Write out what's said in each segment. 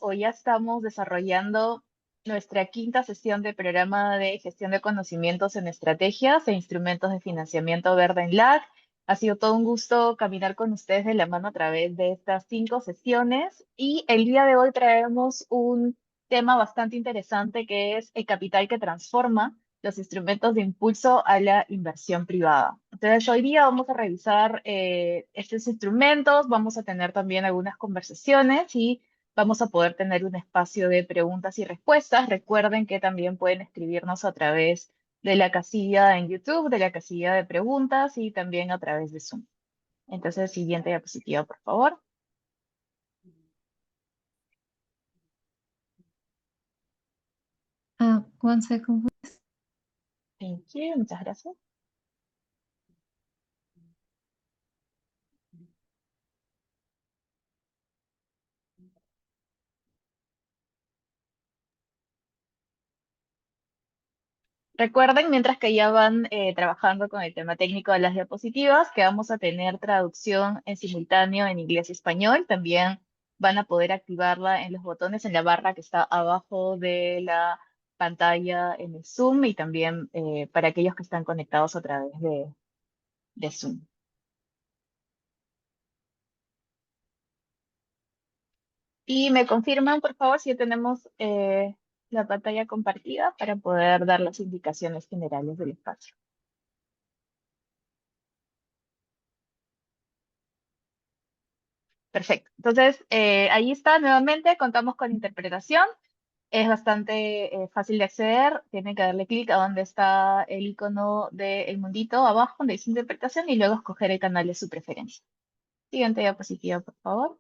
Hoy ya estamos desarrollando nuestra quinta sesión del programa de gestión de conocimientos en estrategias e instrumentos de financiamiento verde en LAC. Ha sido todo un gusto caminar con ustedes de la mano a través de estas 5 sesiones y el día de hoy traemos un tema bastante interesante que es el capital que transforma los instrumentos de impulso a la inversión privada. Entonces, hoy día vamos a revisar estos instrumentos, vamos a tener también algunas conversaciones y vamos a poder tener un espacio de preguntas y respuestas. Recuerden que también pueden escribirnos a través de la casilla en YouTube, de la casilla de preguntas y también a través de Zoom. Entonces, siguiente diapositiva, por favor. One second, please. Thank you, muchas gracias. Recuerden, mientras que ya van trabajando con el tema técnico de las diapositivas, que vamos a tener traducción en simultáneo en inglés y español. También van a poder activarla en los botones en la barra que está abajo de la pantalla en el Zoom y también para aquellos que están conectados a través de Zoom. Y me confirman, por favor, si ya tenemos la pantalla compartida para poder dar las indicaciones generales del espacio. Perfecto. Entonces, ahí está nuevamente, contamos con interpretación. Es bastante fácil de acceder. Tienen que darle clic a donde está el icono del mundito abajo, donde dice interpretación, y luego escoger el canal de su preferencia. Siguiente diapositiva, por favor.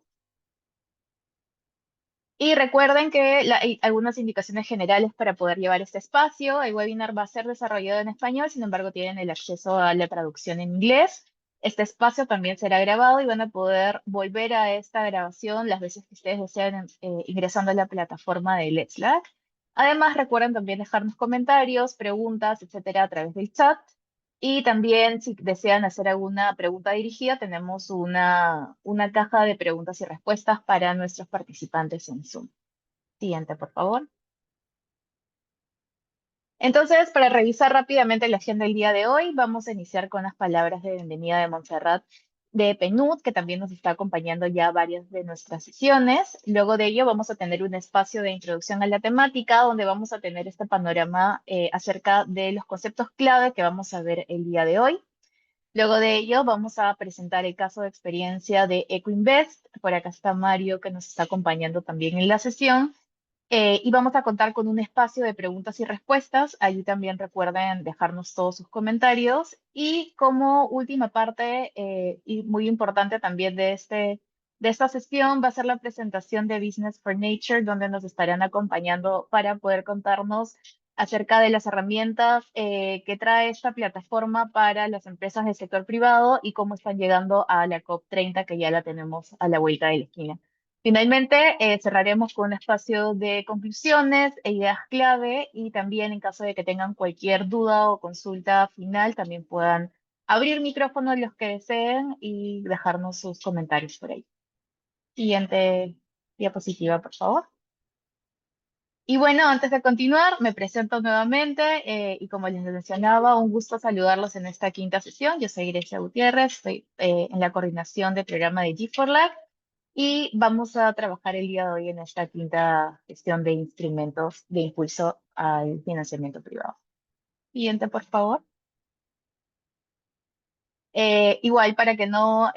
Y recuerden que hay algunas indicaciones generales para poder llevar este espacio. El webinar va a ser desarrollado en español, sin embargo, tienen el acceso a la traducción en inglés. Este espacio también será grabado y van a poder volver a esta grabación las veces que ustedes deseen ingresando a la plataforma de Let's Slack. Además, recuerden también dejarnos comentarios, preguntas, etcétera, a través del chat. Y también, si desean hacer alguna pregunta dirigida, tenemos una caja de preguntas y respuestas para nuestros participantes en Zoom. Siguiente, por favor. Entonces, para revisar rápidamente la agenda del día de hoy, vamos a iniciar con las palabras de bienvenida de Montserrat de PNUD, que también nos está acompañando ya varias de nuestras sesiones. Luego de ello, vamos a tener un espacio de introducción a la temática, donde vamos a tener este panorama acerca de los conceptos clave que vamos a ver el día de hoy. Luego de ello, vamos a presentar el caso de experiencia de EcoInvest. Por acá está Mario, que nos está acompañando también en la sesión. Y vamos a contar con un espacio de preguntas y respuestas. Allí también recuerden dejarnos todos sus comentarios. Y como última parte, y muy importante también de esta sesión, va a ser la presentación de Business for Nature, donde nos estarán acompañando para poder contarnos acerca de las herramientas que trae esta plataforma para las empresas del sector privado y cómo están llegando a la COP30, que ya la tenemos a la vuelta de la esquina. Finalmente, cerraremos con un espacio de conclusiones e ideas clave y también en caso de que tengan cualquier duda o consulta final, también puedan abrir micrófono los que deseen y dejarnos sus comentarios por ahí. Siguiente diapositiva, por favor. Y bueno, antes de continuar, me presento nuevamente y como les mencionaba, un gusto saludarlos en esta quinta sesión. Yo soy Grecia Gutiérrez, estoy en la coordinación del programa de G4Lag y vamos a trabajar el día de hoy en esta quinta sesión de instrumentos de impulso al financiamiento privado. Siguiente, por favor. Igual, para que no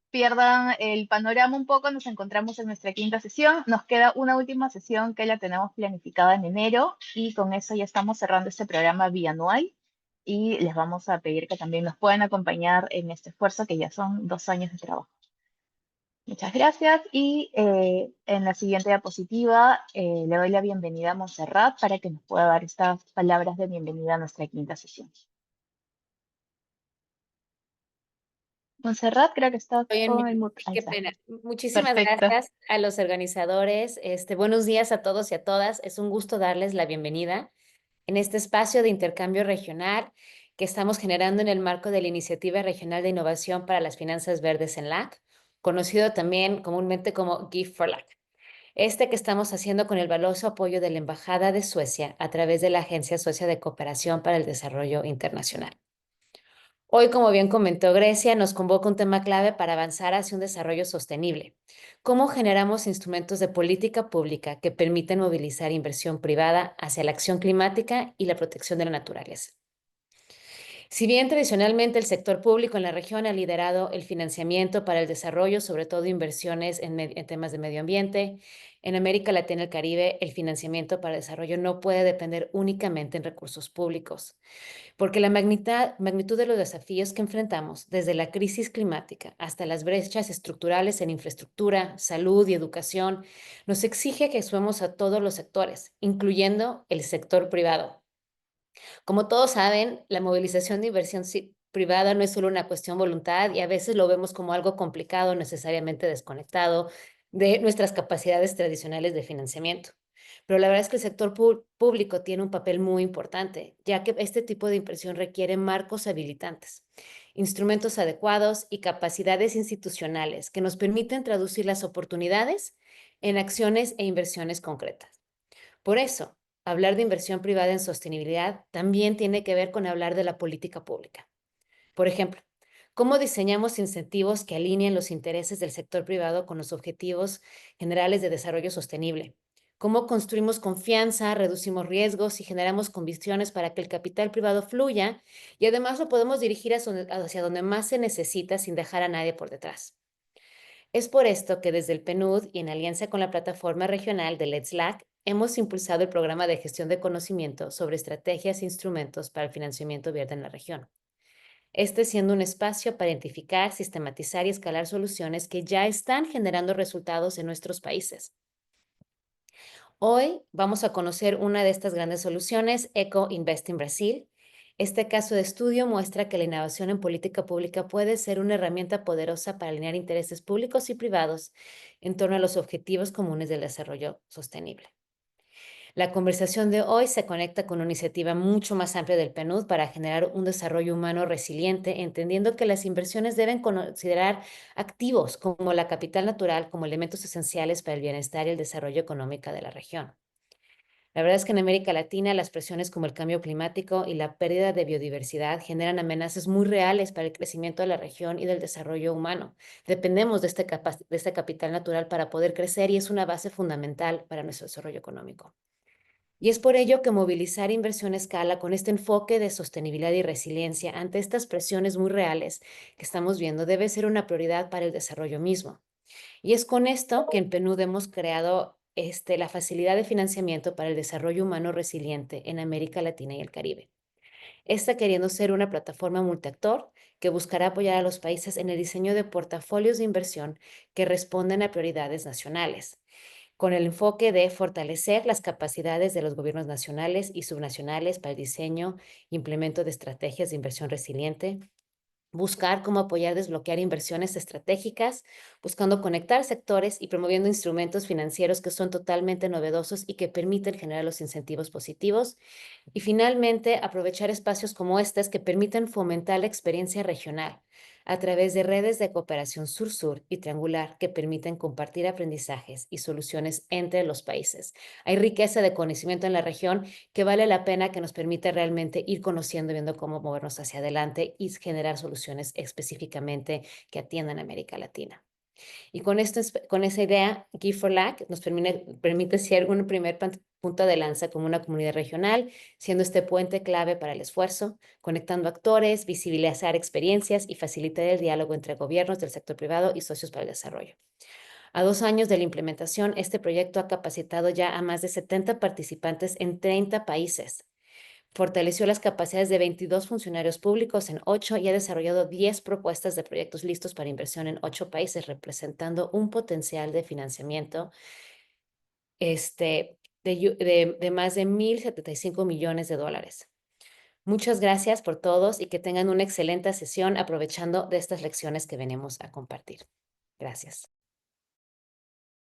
pierdan el panorama un poco, nos encontramos en nuestra quinta sesión. Nos queda una última sesión que la tenemos planificada en enero y con eso ya estamos cerrando este programa bianual y les vamos a pedir que también nos puedan acompañar en este esfuerzo que ya son 2 años de trabajo. Muchas gracias y en la siguiente diapositiva le doy la bienvenida a Montserrat para que nos pueda dar estas palabras de bienvenida a nuestra quinta sesión. Montserrat, creo que está Estoy en con mute. el mute. Ahí Qué está. pena. Muchísimas Perfecto. gracias a los organizadores. Buenos días a todos y a todas. Es un gusto darles la bienvenida en este espacio de intercambio regional que estamos generando en el marco de la Iniciativa Regional de Innovación para las Finanzas Verdes en LAC, conocido también comúnmente como Give for LAC. que estamos haciendo con el valioso apoyo de la Embajada de Suecia a través de la Agencia Suecia de Cooperación para el Desarrollo Internacional. Hoy, como bien comentó Grecia, nos convoca un tema clave para avanzar hacia un desarrollo sostenible. ¿Cómo generamos instrumentos de política pública que permiten movilizar inversión privada hacia la acción climática y la protección de la naturaleza? Si bien tradicionalmente el sector público en la región ha liderado el financiamiento para el desarrollo, sobre todo inversiones en temas de medio ambiente, en América Latina y el Caribe, el financiamiento para el desarrollo no puede depender únicamente en recursos públicos, porque la magnitud de los desafíos que enfrentamos, desde la crisis climática hasta las brechas estructurales en infraestructura, salud y educación, nos exige que sumemos a todos los sectores, incluyendo el sector privado. Como todos saben, la movilización de inversión privada no es solo una cuestión de voluntad y a veces lo vemos como algo complicado, necesariamente desconectado de nuestras capacidades tradicionales de financiamiento. Pero la verdad es que el sector público tiene un papel muy importante, ya que este tipo de inversión requiere marcos habilitantes, instrumentos adecuados y capacidades institucionales que nos permiten traducir las oportunidades en acciones e inversiones concretas. Por eso, hablar de inversión privada en sostenibilidad también tiene que ver con hablar de la política pública. Por ejemplo, ¿cómo diseñamos incentivos que alineen los intereses del sector privado con los objetivos generales de desarrollo sostenible? ¿Cómo construimos confianza, reducimos riesgos y generamos condiciones para que el capital privado fluya y además lo podemos dirigir hacia donde más se necesita sin dejar a nadie por detrás? Es por esto que desde el PNUD y en alianza con la plataforma regional de Let's LAC, hemos impulsado el programa de gestión de conocimiento sobre estrategias e instrumentos para el financiamiento verde en la región. Este siendo un espacio para identificar, sistematizar y escalar soluciones que ya están generando resultados en nuestros países. Hoy vamos a conocer una de estas grandes soluciones, Eco Invest in Brasil. Este caso de estudio muestra que la innovación en política pública puede ser una herramienta poderosa para alinear intereses públicos y privados en torno a los objetivos comunes del desarrollo sostenible. La conversación de hoy se conecta con una iniciativa mucho más amplia del PNUD para generar un desarrollo humano resiliente, entendiendo que las inversiones deben considerar activos como la capital natural como elementos esenciales para el bienestar y el desarrollo económico de la región. La verdad es que en América Latina las presiones como el cambio climático y la pérdida de biodiversidad generan amenazas muy reales para el crecimiento de la región y del desarrollo humano. Dependemos de este capital natural para poder crecer y es una base fundamental para nuestro desarrollo económico. Y es por ello que movilizar inversión a escala con este enfoque de sostenibilidad y resiliencia ante estas presiones muy reales que estamos viendo debe ser una prioridad para el desarrollo mismo. Y es con esto que en PNUD hemos creado la facilidad de financiamiento para el desarrollo humano resiliente en América Latina y el Caribe. Esta queriendo ser una plataforma multiactor que buscará apoyar a los países en el diseño de portafolios de inversión que responden a prioridades nacionales, con el enfoque de fortalecer las capacidades de los gobiernos nacionales y subnacionales para el diseño e implemento de estrategias de inversión resiliente, buscar cómo apoyar desbloquear inversiones estratégicas, buscando conectar sectores y promoviendo instrumentos financieros que son totalmente novedosos y que permiten generar los incentivos positivos. Y finalmente, aprovechar espacios como estos que permiten fomentar la experiencia regional a través de redes de cooperación sur-sur y triangular que permiten compartir aprendizajes y soluciones entre los países. Hay riqueza de conocimiento en la región que vale la pena, que nos permite realmente ir conociendo, viendo cómo movernos hacia adelante y generar soluciones específicamente que atiendan a América Latina. Y con, con esa idea, Give for Lac nos permite ser un primer punto de lanza como una comunidad regional, siendo este puente clave para el esfuerzo, conectando actores, visibilizar experiencias y facilitar el diálogo entre gobiernos del sector privado y socios para el desarrollo. A 2 años de la implementación, este proyecto ha capacitado ya a más de 70 participantes en 30 países. Fortaleció las capacidades de 22 funcionarios públicos en 8 y ha desarrollado 10 propuestas de proyectos listos para inversión en 8 países, representando un potencial de financiamiento de más de 1.075 millones de dólares. Muchas gracias por todos y que tengan una excelente sesión aprovechando de estas lecciones que venimos a compartir. Gracias.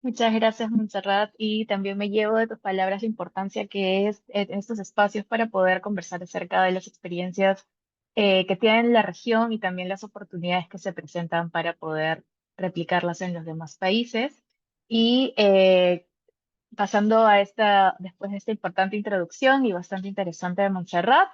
Muchas gracias, Montserrat, y también me llevo de tus palabras la importancia que es estos espacios para poder conversar acerca de las experiencias que tienen la región y también las oportunidades que se presentan para poder replicarlas en los demás países. Y pasando después de esta importante introducción y bastante interesante de Montserrat,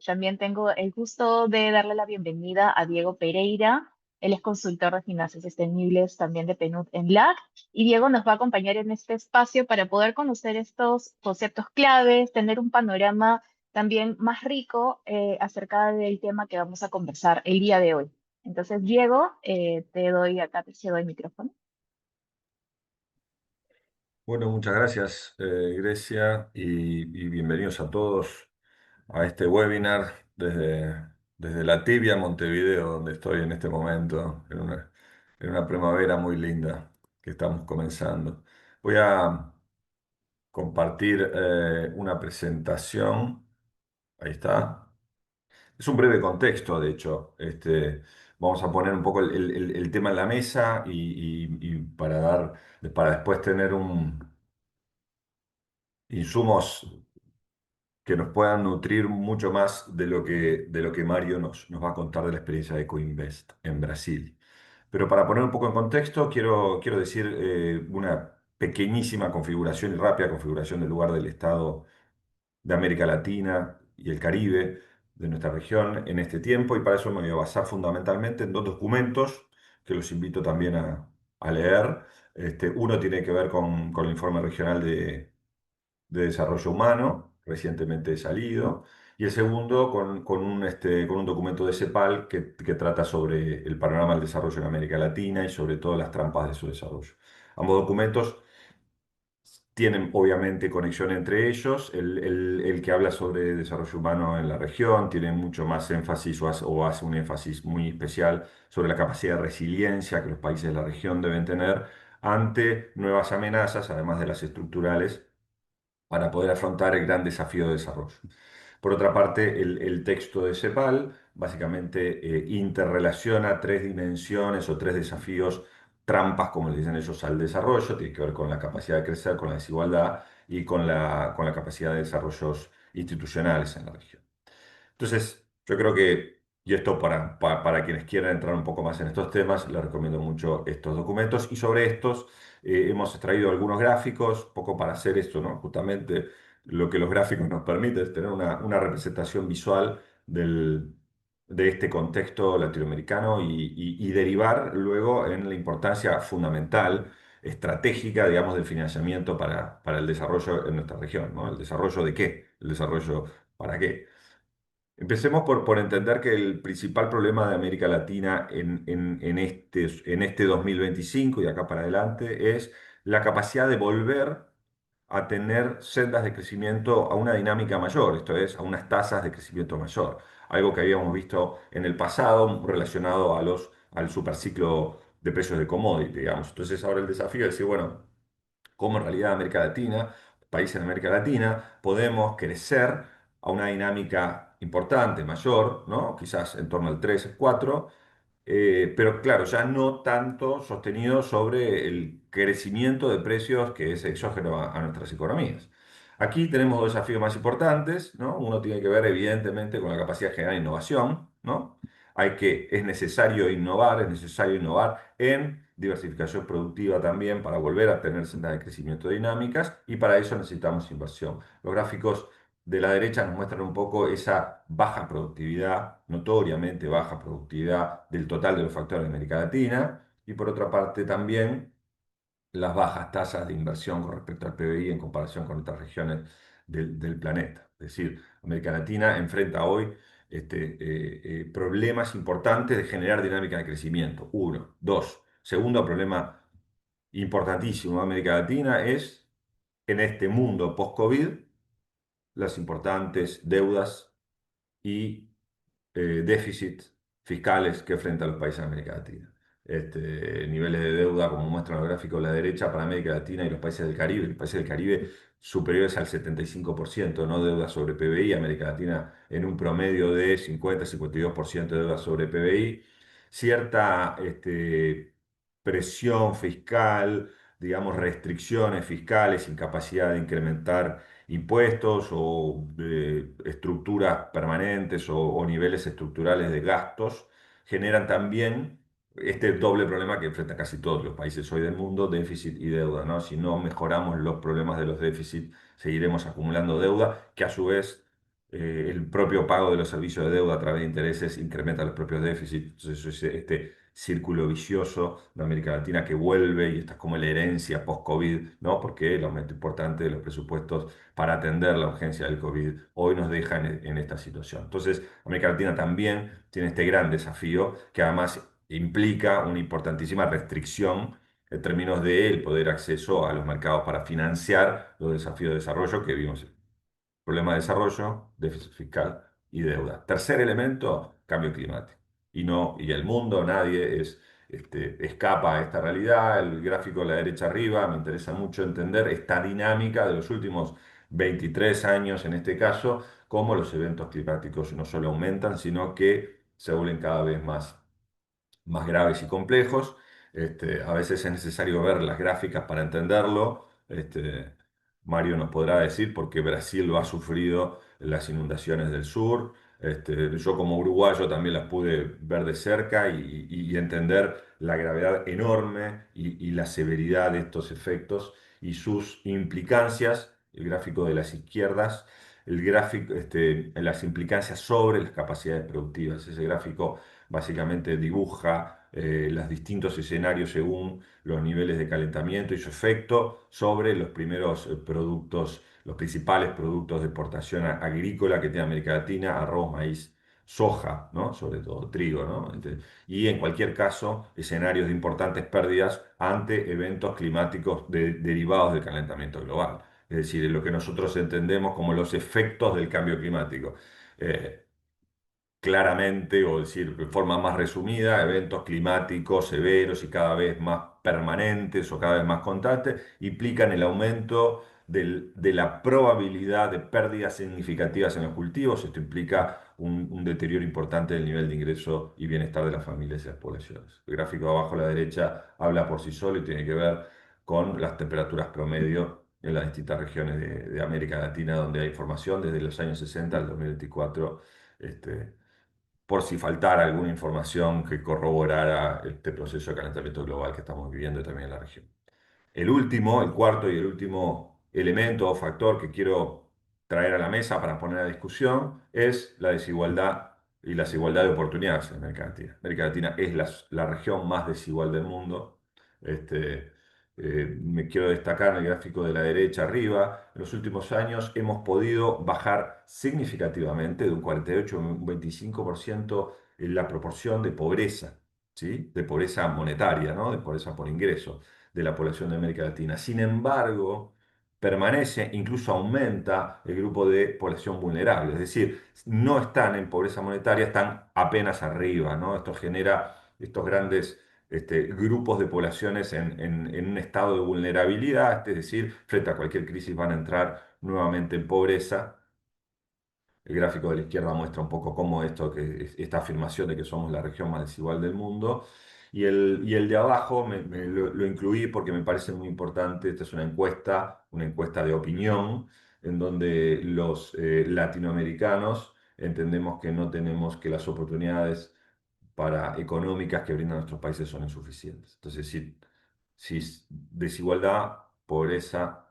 también tengo el gusto de darle la bienvenida a Diego Pereira. Él es consultor de finanzas sostenibles también de PNUD en LAC. Y Diego nos va a acompañar en este espacio para poder conocer estos conceptos claves, tener un panorama también más rico acerca del tema que vamos a conversar el día de hoy. Entonces, Diego, te cedo el micrófono. Bueno, muchas gracias, Grecia, y bienvenidos a todos a este webinar desde la tibia Montevideo, donde estoy en este momento, en una primavera muy linda que estamos comenzando. Voy a compartir una presentación. Ahí está. Es un breve contexto, de hecho. Vamos a poner un poco el tema en la mesa y para después tener insumos que nos puedan nutrir mucho más de lo que Mario nos va a contar de la experiencia de Coinvest en Brasil. Pero para poner un poco en contexto, quiero decir una pequeñísima configuración y rápida configuración del lugar del Estado de América Latina y el Caribe, de nuestra región en este tiempo, y para eso me voy a basar fundamentalmente en dos documentos que los invito también a leer. Uno tiene que ver con el informe regional de desarrollo humano, recientemente salido, y el segundo con un documento de CEPAL que trata sobre el panorama del desarrollo en América Latina y sobre todo las trampas de su desarrollo. Ambos documentos tienen obviamente conexión entre ellos. El que habla sobre desarrollo humano en la región tiene mucho más énfasis o hace un énfasis muy especial sobre la capacidad de resiliencia que los países de la región deben tener ante nuevas amenazas, además de las estructurales, para poder afrontar el gran desafío de desarrollo. Por otra parte, el texto de CEPAL básicamente interrelaciona tres dimensiones o tres desafíos, trampas, como le dicen ellos, al desarrollo. Tiene que ver con la capacidad de crecer, con la desigualdad y con la capacidad de desarrollos institucionales en la región. Entonces, yo creo que, y esto para quienes quieran entrar un poco más en estos temas, les recomiendo mucho estos documentos. Y sobre estos hemos extraído algunos gráficos, poco para hacer esto, ¿no? Justamente lo que los gráficos nos permiten es tener una representación visual de este contexto latinoamericano y derivar luego en la importancia fundamental, estratégica, digamos, del financiamiento para el desarrollo en nuestra región, ¿no? ¿El desarrollo de qué? ¿El desarrollo para qué? Empecemos por entender que el principal problema de América Latina en este 2025 y de acá para adelante es la capacidad de volver a tener sendas de crecimiento a una dinámica mayor, esto es, a unas tasas de crecimiento mayor. Algo que habíamos visto en el pasado relacionado al superciclo de precios de commodity, digamos. Entonces ahora el desafío es decir, bueno, cómo en realidad América Latina, países en América Latina, podemos crecer a una dinámica importante, mayor, ¿no? Quizás en torno al 3, 4, pero claro, ya no tanto sostenido sobre el crecimiento de precios que es exógeno a nuestras economías. Aquí tenemos dos desafíos más importantes, ¿no? Uno tiene que ver evidentemente con la capacidad de generar innovación, ¿no? Es necesario innovar en diversificación productiva también para volver a tener sendas de crecimiento dinámicas y para eso necesitamos inversión. Los gráficos de la derecha nos muestran un poco esa baja productividad, notoriamente baja productividad del total de los factores de América Latina, y por otra parte también las bajas tasas de inversión con respecto al PBI en comparación con otras regiones del planeta. Es decir, América Latina enfrenta hoy problemas importantes de generar dinámica de crecimiento. Uno. Dos. Segundo problema importantísimo de América Latina es, en este mundo post-COVID, las importantes deudas y déficits fiscales que enfrentan los países de América Latina. Niveles de deuda, como muestra el gráfico de la derecha, para América Latina y los países del Caribe. Los países del Caribe superiores al 75%, ¿no? Deuda sobre PBI. América Latina en un promedio de 50-52% de deuda sobre PBI. Cierta presión fiscal, digamos, restricciones fiscales, incapacidad de incrementar impuestos o estructuras permanentes o niveles estructurales de gastos, generan también este doble problema que enfrentan casi todos los países hoy del mundo, déficit y deuda, ¿no? Si no mejoramos los problemas de los déficits, seguiremos acumulando deuda, que a su vez el propio pago de los servicios de deuda a través de intereses incrementa los propios déficits. Entonces, es este círculo vicioso de América Latina que vuelve y esta es como la herencia post-COVID, ¿no? Porque el aumento importante de los presupuestos para atender la urgencia del COVID hoy nos deja en esta situación. Entonces, América Latina también tiene este gran desafío que además implica una importantísima restricción en términos del poder acceso a los mercados para financiar los desafíos de desarrollo que vimos. Problema de desarrollo, déficit fiscal y deuda. Tercer elemento, cambio climático. Y el mundo, nadie escapa a esta realidad. El gráfico de la derecha arriba, me interesa mucho entender esta dinámica de los últimos 23 años, en este caso, cómo los eventos climáticos no solo aumentan, sino que se vuelven cada vez más graves y complejos. A veces es necesario ver las gráficas para entenderlo. Mario nos podrá decir por qué Brasil lo ha sufrido las inundaciones del sur. Yo como uruguayo también las pude ver de cerca y entender la gravedad enorme y la severidad de estos efectos y sus implicancias. El gráfico de las izquierdas, el gráfico, las implicancias sobre las capacidades productivas. Ese gráfico básicamente dibuja los distintos escenarios según los niveles de calentamiento y su efecto sobre los primeros productos, los principales productos de exportación agrícola que tiene América Latina: arroz, maíz, soja, ¿no? Sobre todo trigo, ¿no? Y en cualquier caso, escenarios de importantes pérdidas ante eventos climáticos derivados del calentamiento global. Es decir, lo que nosotros entendemos como los efectos del cambio climático. Eh, Claramente, o decir de forma más resumida, eventos climáticos severos y cada vez más permanentes o cada vez más constantes implican el aumento de la probabilidad de pérdidas significativas en los cultivos. Esto implica un deterioro importante del nivel de ingreso y bienestar de las familias y las poblaciones. El gráfico abajo a la derecha habla por sí solo y tiene que ver con las temperaturas promedio en las distintas regiones de América Latina, donde hay información desde los años 60 al 2024. Por si faltara alguna información que corroborara este proceso de calentamiento global que estamos viviendo también en la región. El cuarto y el último elemento o factor que quiero traer a la mesa para poner a discusión es la desigualdad y la desigualdad de oportunidades en América Latina. América Latina es la región más desigual del mundo. Me quiero destacar en el gráfico de la derecha arriba. En los últimos años hemos podido bajar significativamente de un 48 a un 25% en la proporción de pobreza, ¿sí? De pobreza monetaria, ¿no? De pobreza por ingreso de la población de América Latina. Sin embargo, permanece, incluso aumenta el grupo de población vulnerable. Es decir, no están en pobreza monetaria, están apenas arriba, ¿no? Esto genera estos grandes grupos de poblaciones en un estado de vulnerabilidad, es decir, frente a cualquier crisis van a entrar nuevamente en pobreza. El gráfico de la izquierda muestra un poco cómo esta afirmación de que somos la región más desigual del mundo. Y el de abajo lo incluí porque me parece muy importante. Esta es una encuesta de opinión, en donde los latinoamericanos entendemos que no tenemos, que las oportunidades económicas que brindan nuestros países son insuficientes. Entonces, si desigualdad, pobreza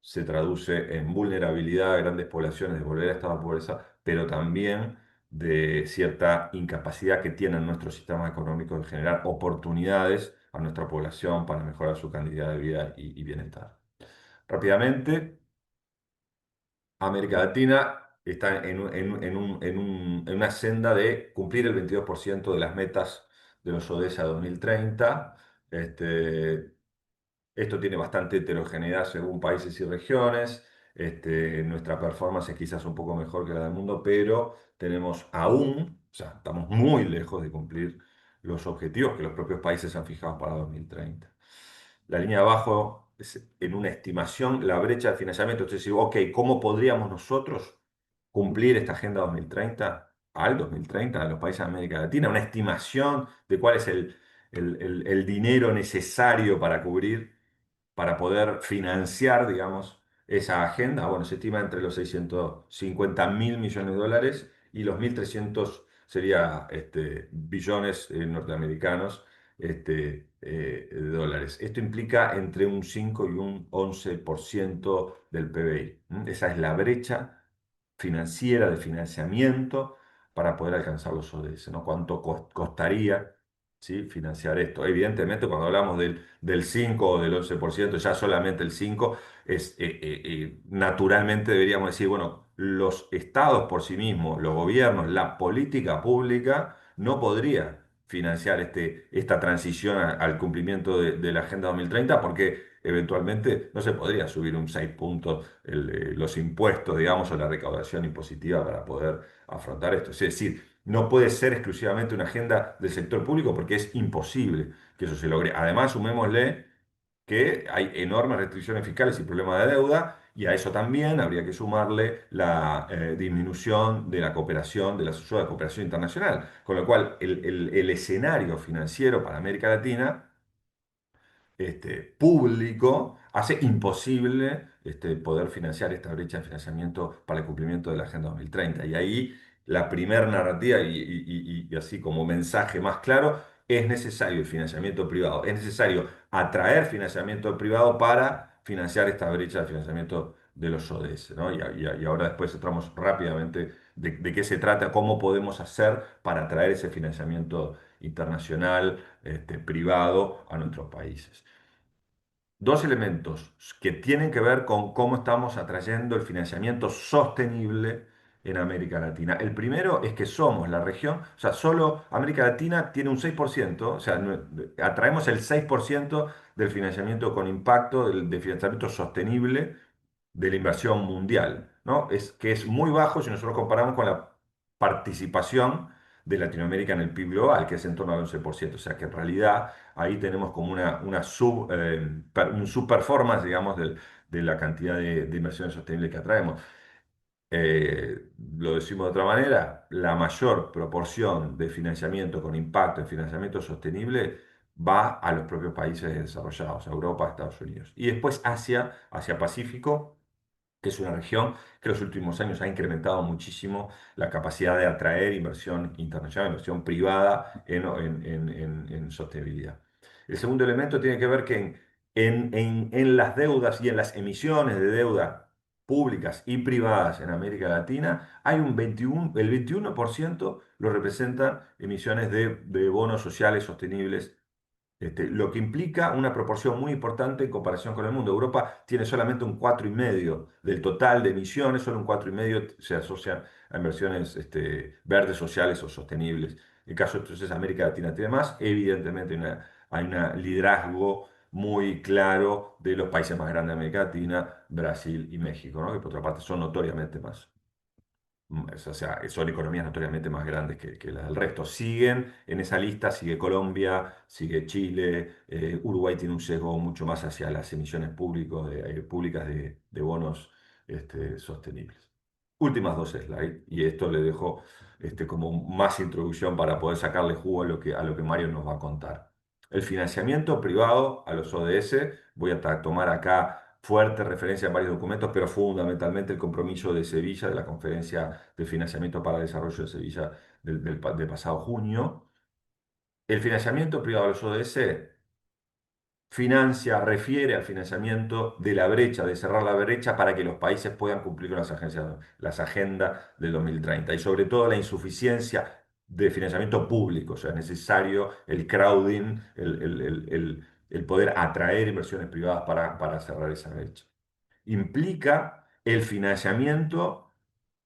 se traduce en vulnerabilidad de grandes poblaciones, de volver a estado de pobreza, pero también de cierta incapacidad que tienen nuestros sistemas económicos de generar oportunidades a nuestra población para mejorar su calidad de vida y bienestar. Rápidamente, América Latina está en una senda de cumplir el 22% de las metas de los ODS 2030. Esto tiene bastante heterogeneidad según países y regiones. Nuestra performance es quizás un poco mejor que la del mundo, pero tenemos aún, o sea, estamos muy lejos de cumplir los objetivos que los propios países han fijado para 2030. La línea de abajo es en una estimación la brecha de financiamiento. Entonces, digo, ok, ¿cómo podríamos nosotros cumplir esta Agenda 2030 al 2030 en los países de América Latina? Una estimación de cuál es el dinero necesario para cubrir, para poder financiar, digamos, esa agenda. Bueno, se estima entre los 650.000 millones de dólares y los 1.300 sería, billones norteamericanos de dólares. Esto implica entre un 5 y un 11% del PBI. Esa es la brecha financiera de financiamiento para poder alcanzar los ODS, ¿no? ¿Cuánto costaría, ¿sí?, financiar esto? Evidentemente, cuando hablamos del 5 o del 11%, ya solamente el 5 naturalmente deberíamos decir, bueno, los estados por sí mismos, los gobiernos, la política pública no podría financiar esta transición al cumplimiento de la Agenda 2030 porque eventualmente no se podría subir un 6 puntos los impuestos, digamos, o la recaudación impositiva para poder afrontar esto. Es decir, no puede ser exclusivamente una agenda del sector público porque es imposible que eso se logre. Además, sumémosle que hay enormes restricciones fiscales y problemas de deuda, y a eso también habría que sumarle la disminución de la cooperación, de la ayuda de cooperación internacional. Con lo cual, el escenario financiero para América Latina público hace imposible poder financiar esta brecha de financiamiento para el cumplimiento de la Agenda 2030. Y ahí la primera narrativa y así como mensaje más claro, es necesario el financiamiento privado, es necesario atraer financiamiento privado para financiar esta brecha de financiamiento de los ODS, ¿no? Y ahora después entramos rápidamente de qué se trata, cómo podemos hacer para atraer ese financiamiento internacional, privado a nuestros países. Dos elementos que tienen que ver con cómo estamos atrayendo el financiamiento sostenible en América Latina. El primero es que somos la región, o sea, solo América Latina tiene un 6%, o sea, atraemos el 6% del financiamiento con impacto, del financiamiento sostenible de la inversión mundial, ¿no? Que es muy bajo si nosotros comparamos con la participación de Latinoamérica en el PIB global, que es en torno al 11%. O sea que en realidad ahí tenemos como un subperformance, digamos, de la cantidad de inversiones sostenibles que atraemos. Lo decimos de otra manera, la mayor proporción de financiamiento con impacto en financiamiento sostenible va a los propios países desarrollados, a Europa, Estados Unidos. Y después Asia-Pacífico, que es una región que en los últimos años ha incrementado muchísimo la capacidad de atraer inversión internacional, inversión privada en sostenibilidad. El segundo elemento tiene que ver que en las deudas y en las emisiones de deuda públicas y privadas en América Latina, el 21% lo representan emisiones de bonos sociales sostenibles, lo que implica una proporción muy importante en comparación con el mundo. Europa tiene solamente un 4,5% del total de emisiones, solo un 4,5% se asocian a inversiones verdes, sociales o sostenibles. En el caso entonces América Latina tiene más, evidentemente hay un liderazgo muy claro de los países más grandes de América Latina, Brasil y México, ¿no?, que por otra parte son notoriamente más. O sea, son economías notoriamente más grandes que las del resto. Siguen en esa lista, sigue Colombia, sigue Chile, Uruguay tiene un sesgo mucho más hacia las emisiones públicas de bonos sostenibles. Últimas dos slides, y esto le dejo como más introducción para poder sacarle jugo a lo que Mario nos va a contar. El financiamiento privado a los ODS, voy a tomar acá fuerte referencia en varios documentos, pero fundamentalmente el compromiso de Sevilla, de la Conferencia de Financiamiento para el Desarrollo de Sevilla del pasado junio. El financiamiento privado a los ODS refiere al financiamiento de la brecha, de cerrar la brecha para que los países puedan cumplir con las agendas del 2030 y sobre todo la insuficiencia de financiamiento público, o sea, es necesario el crowding, el poder atraer inversiones privadas para cerrar esa brecha. Implica el financiamiento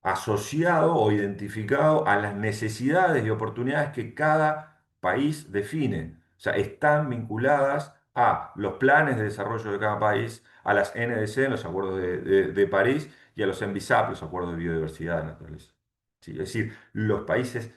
asociado o identificado a las necesidades y oportunidades que cada país define. O sea, están vinculadas a los planes de desarrollo de cada país, a las NDC, los acuerdos de París, y a los NBSAP, los acuerdos de biodiversidad de naturaleza. Sí, es decir, los países,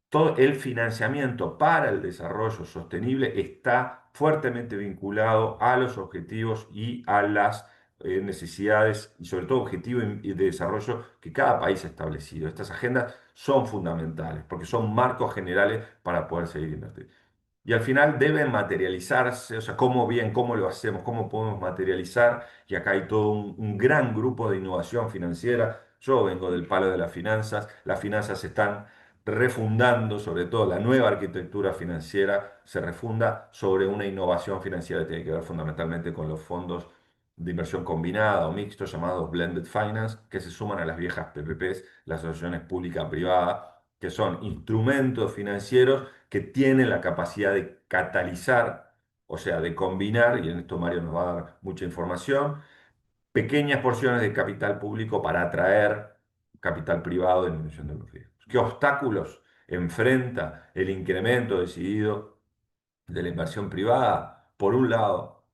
todo el financiamiento para el desarrollo sostenible está fuertemente vinculado a los objetivos y a las necesidades y sobre todo objetivos de desarrollo que cada país ha establecido. Estas agendas son fundamentales porque son marcos generales para poder seguir invirtiendo. Y al final deben materializarse, o sea, cómo lo hacemos, cómo podemos materializar. Y acá hay todo un gran grupo de innovación financiera. Yo vengo del palo de las finanzas están refundando, sobre todo la nueva arquitectura financiera, se refunda sobre una innovación financiera que tiene que ver fundamentalmente con los fondos de inversión combinada o mixtos llamados Blended Finance, que se suman a las viejas PPPs, las asociaciones pública-privada, que son instrumentos financieros que tienen la capacidad de catalizar, o sea, de combinar, y en esto Mario nos va a dar mucha información, pequeñas porciones de capital público para atraer capital privado de disminución de los riesgos. ¿Qué obstáculos enfrenta el incremento decidido de la inversión privada? Por un lado,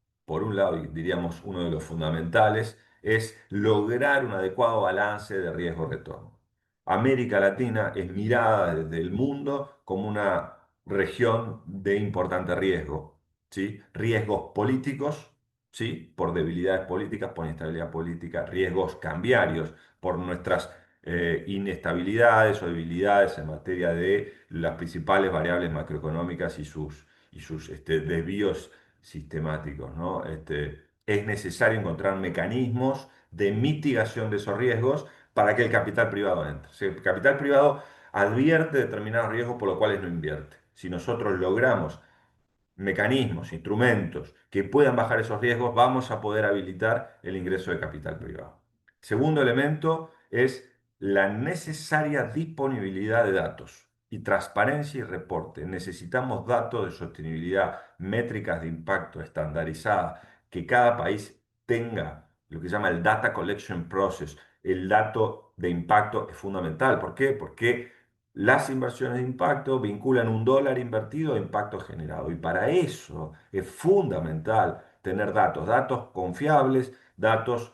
y diríamos uno de los fundamentales, es lograr un adecuado balance de riesgo-retorno. América Latina es mirada desde el mundo como una región de importante riesgo, ¿sí? Riesgos políticos, ¿sí? Por debilidades políticas, por inestabilidad política, riesgos cambiarios, por nuestras inestabilidades o debilidades en materia de las principales variables macroeconómicas y sus desvíos sistemáticos, ¿no? Es necesario encontrar mecanismos de mitigación de esos riesgos para que el capital privado entre. O sea, el capital privado advierte determinados riesgos por los cuales no invierte. Si nosotros logramos mecanismos, instrumentos que puedan bajar esos riesgos, vamos a poder habilitar el ingreso de capital privado. Segundo elemento es la necesaria disponibilidad de datos y transparencia y reporte. Necesitamos datos de sostenibilidad, métricas de impacto estandarizadas, que cada país tenga lo que se llama el Data Collection Process. El dato de impacto es fundamental. ¿Por qué? Porque las inversiones de impacto vinculan un dólar invertido a impacto generado. Y para eso es fundamental tener datos, datos confiables, datos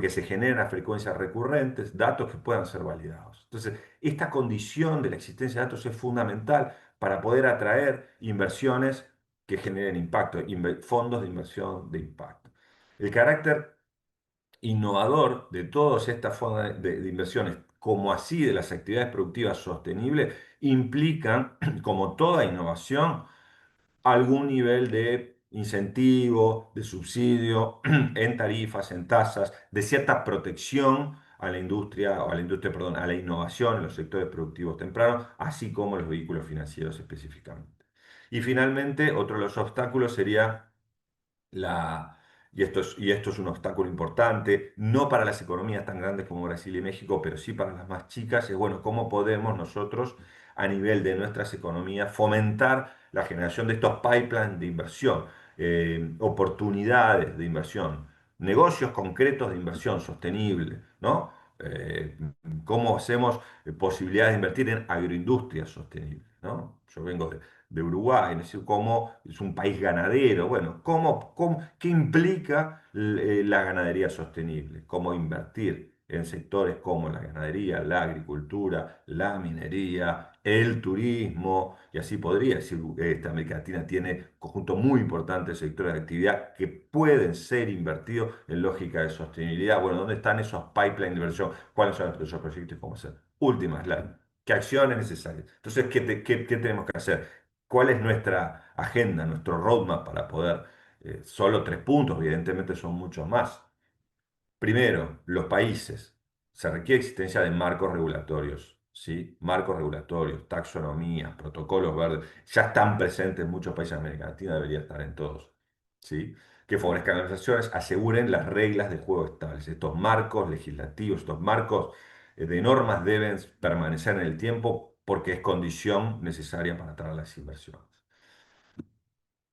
que se generen a frecuencias recurrentes, datos que puedan ser validados. Entonces, esta condición de la existencia de datos es fundamental para poder atraer inversiones que generen impacto, fondos de inversión de impacto. El carácter innovador de todas estas formas de inversiones, como así de las actividades productivas sostenibles, implican, como toda innovación, algún nivel de incentivo, de subsidio en tarifas, en tasas, de cierta protección a la industria, perdón, a la innovación en los sectores productivos tempranos, así como los vehículos financieros específicamente. Y finalmente, otro de los obstáculos sería la, y esto es un obstáculo importante, no para las economías tan grandes como Brasil y México, pero sí para las más chicas, es bueno, cómo podemos nosotros a nivel de nuestras economías fomentar la generación de estos pipelines de inversión, oportunidades de inversión, negocios concretos de inversión sostenible, ¿no? Cómo hacemos posibilidades de invertir en agroindustria sostenible, ¿no? Yo vengo de Uruguay, es decir, cómo es un país ganadero, bueno, qué implica la ganadería sostenible, cómo invertir en sectores como la ganadería, la agricultura, la minería, el turismo, y así podría decir, América Latina tiene un conjunto muy importante de sectores de actividad que pueden ser invertidos en lógica de sostenibilidad. Bueno, ¿dónde están esos pipelines de inversión? ¿Cuáles son esos proyectos y cómo hacer? Última slide. ¿Qué acciones necesarias? Entonces, ¿qué tenemos que hacer? ¿Cuál es nuestra agenda, nuestro roadmap para poder? Solo 3 puntos, evidentemente son muchos más. Primero, los países. Se requiere existencia de marcos regulatorios, ¿sí? Marcos regulatorios, taxonomías, protocolos verdes, ya están presentes en muchos países de América Latina, debería estar en todos, ¿sí? Que favorezcan las organizaciones, aseguren las reglas de juego estables. Estos marcos legislativos, estos marcos de normas deben permanecer en el tiempo porque es condición necesaria para atraer las inversiones.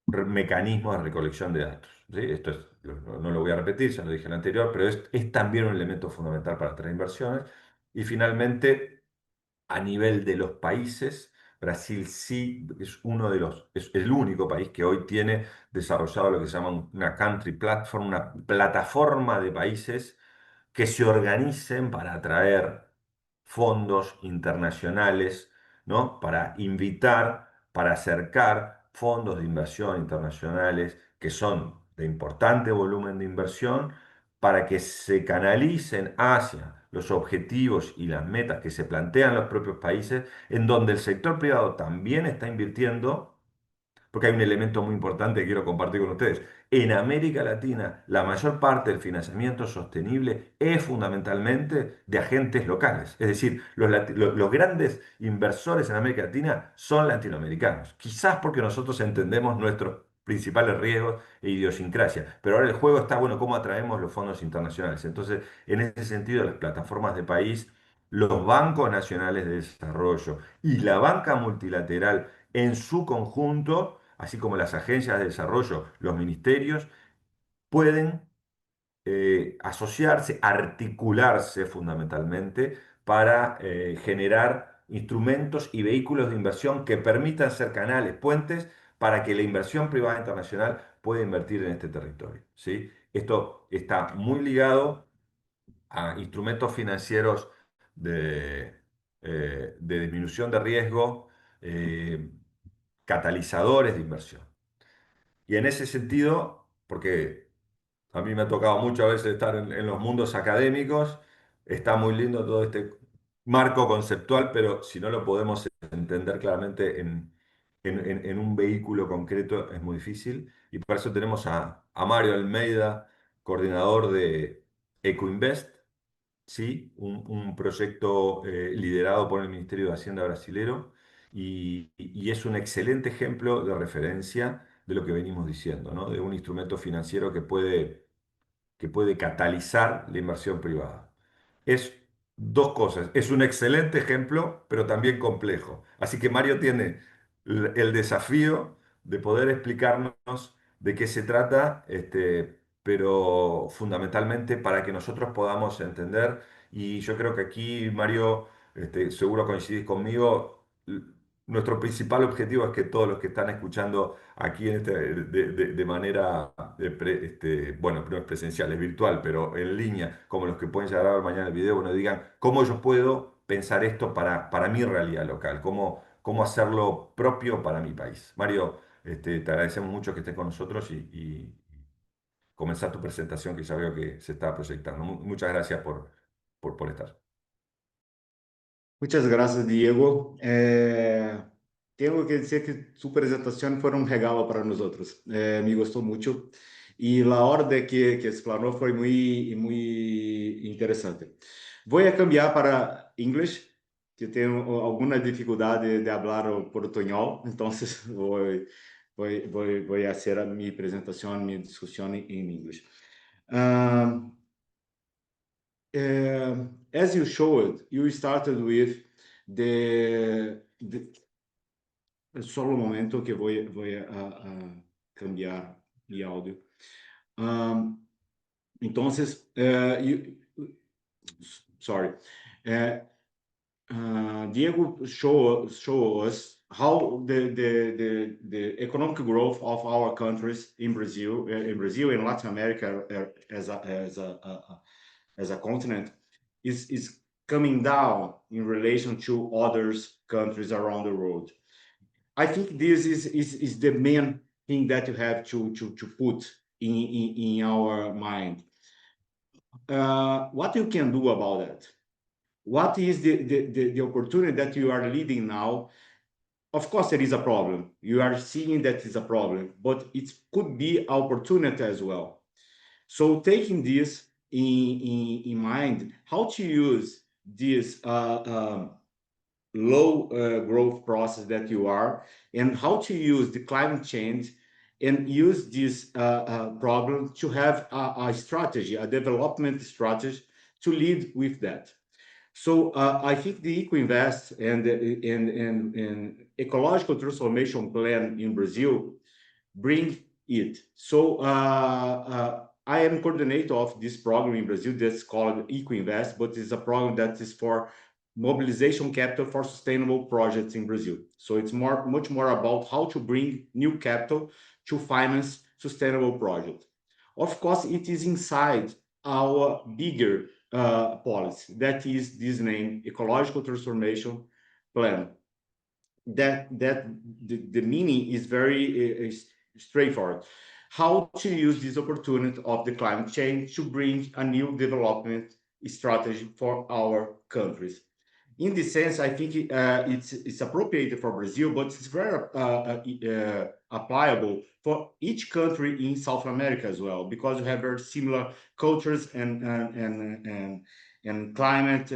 Mecanismos de recolección de datos, ¿sí? Esto no lo voy a repetir, ya lo dije en el anterior, pero es también un elemento fundamental para atraer inversiones. Y finalmente, a nivel de los países, Brasil sí es es el único país que hoy tiene desarrollado lo que se llama una country platform, una plataforma de países que se organicen para atraer fondos internacionales, ¿no? Para invitar, para acercar fondos de inversión internacionales que son de importante volumen de inversión para que se canalicen hacia los objetivos y las metas que se plantean los propios países, en donde el sector privado también está invirtiendo porque hay un elemento muy importante que quiero compartir con ustedes. En América Latina, la mayor parte del financiamiento sostenible es fundamentalmente de agentes locales. Es decir, los grandes inversores en América Latina son latinoamericanos. Quizás porque nosotros entendemos nuestros principales riesgos e idiosincrasia. Pero ahora el juego está, bueno, cómo atraemos los fondos internacionales. Entonces, en ese sentido, las plataformas de país, los bancos nacionales de desarrollo y la banca multilateral en su conjunto, así como las agencias de desarrollo, los ministerios, pueden asociarse, articularse fundamentalmente para generar instrumentos y vehículos de inversión que permitan ser canales, puentes, para que la inversión privada internacional pueda invertir en este territorio, ¿sí? Esto está muy ligado a instrumentos financieros de, de disminución de riesgo, eh, catalizadores de inversión. Y en ese sentido, porque a mí me ha tocado muchas veces estar en los mundos académicos, está muy lindo todo este marco conceptual, pero si no lo podemos entender claramente en un vehículo concreto es muy difícil. Y para eso tenemos a Mario Almeida, coordinador de EcoInvest, ¿sí? Un proyecto liderado por el Ministerio de Hacienda brasilero y es un excelente ejemplo de referencia de lo que venimos diciendo, ¿no? De un instrumento financiero que puede catalizar la inversión privada. Es dos cosas. Es un excelente ejemplo, pero también complejo. Así que Mario tiene el desafío de poder explicarnos de qué se trata, pero fundamentalmente para que nosotros podamos entender. Y yo creo que aquí, Mario, seguro coincidís conmigo, nuestro principal objetivo es que todos los que están escuchando aquí de manera, bueno, no es presencial, es virtual, pero en línea, como los que pueden llegar a ver mañana el video, bueno, digan cómo yo puedo pensar esto para mi realidad local, cómo hacerlo propio para mi país. Mario, te agradecemos mucho que estés con nosotros y comenzar tu presentación, que ya veo que se está proyectando. Muchas gracias por estar. Muchas gracias, Diego. Tengo que decir que su presentación fue un regalo para nosotros. Me gustó mucho y la orden que explanó fue muy interesante. Voy a cambiar para English, que tengo alguna dificultad de hablar portuñol, entonces voy a hacer mi presentación, mi discusión en English. As you showed, you started with solo un momento que voy a cambiar mi audio. Entonces, sorry. Diego show us how the economic growth of our countries in Brazil and Latin America as a continent is coming down in relation to other countries around the world. I think this is the main thing that you have to put in our mind. What you can do about that? What is the opportunity that you are leading now? Of course, there is a problem. You are seeing that is a problem, but it could be an opportunity as well. So taking this in mind, how to use this low growth process that you are, and how to use the climate change and use this problem to have a strategy, a development strategy to lead with that. So I think the EcoInvest and ecological transformation plan in Brazil bring it. So I am coordinator of this program in Brazil that's called EcoInvest, but it's a program that is for mobilization capital for sustainable projects in Brazil. So it's much more about how to bring new capital to finance sustainable projects. Of course, it is inside our bigger policy, that is this name, Ecological Transformation Plan. The meaning is very straightforward. How to use this opportunity of the climate change to bring a new development strategy for our countries. In this sense, I think it's appropriate for Brazil, but it's very applicable for each country in South America as well, because we have very similar cultures and climate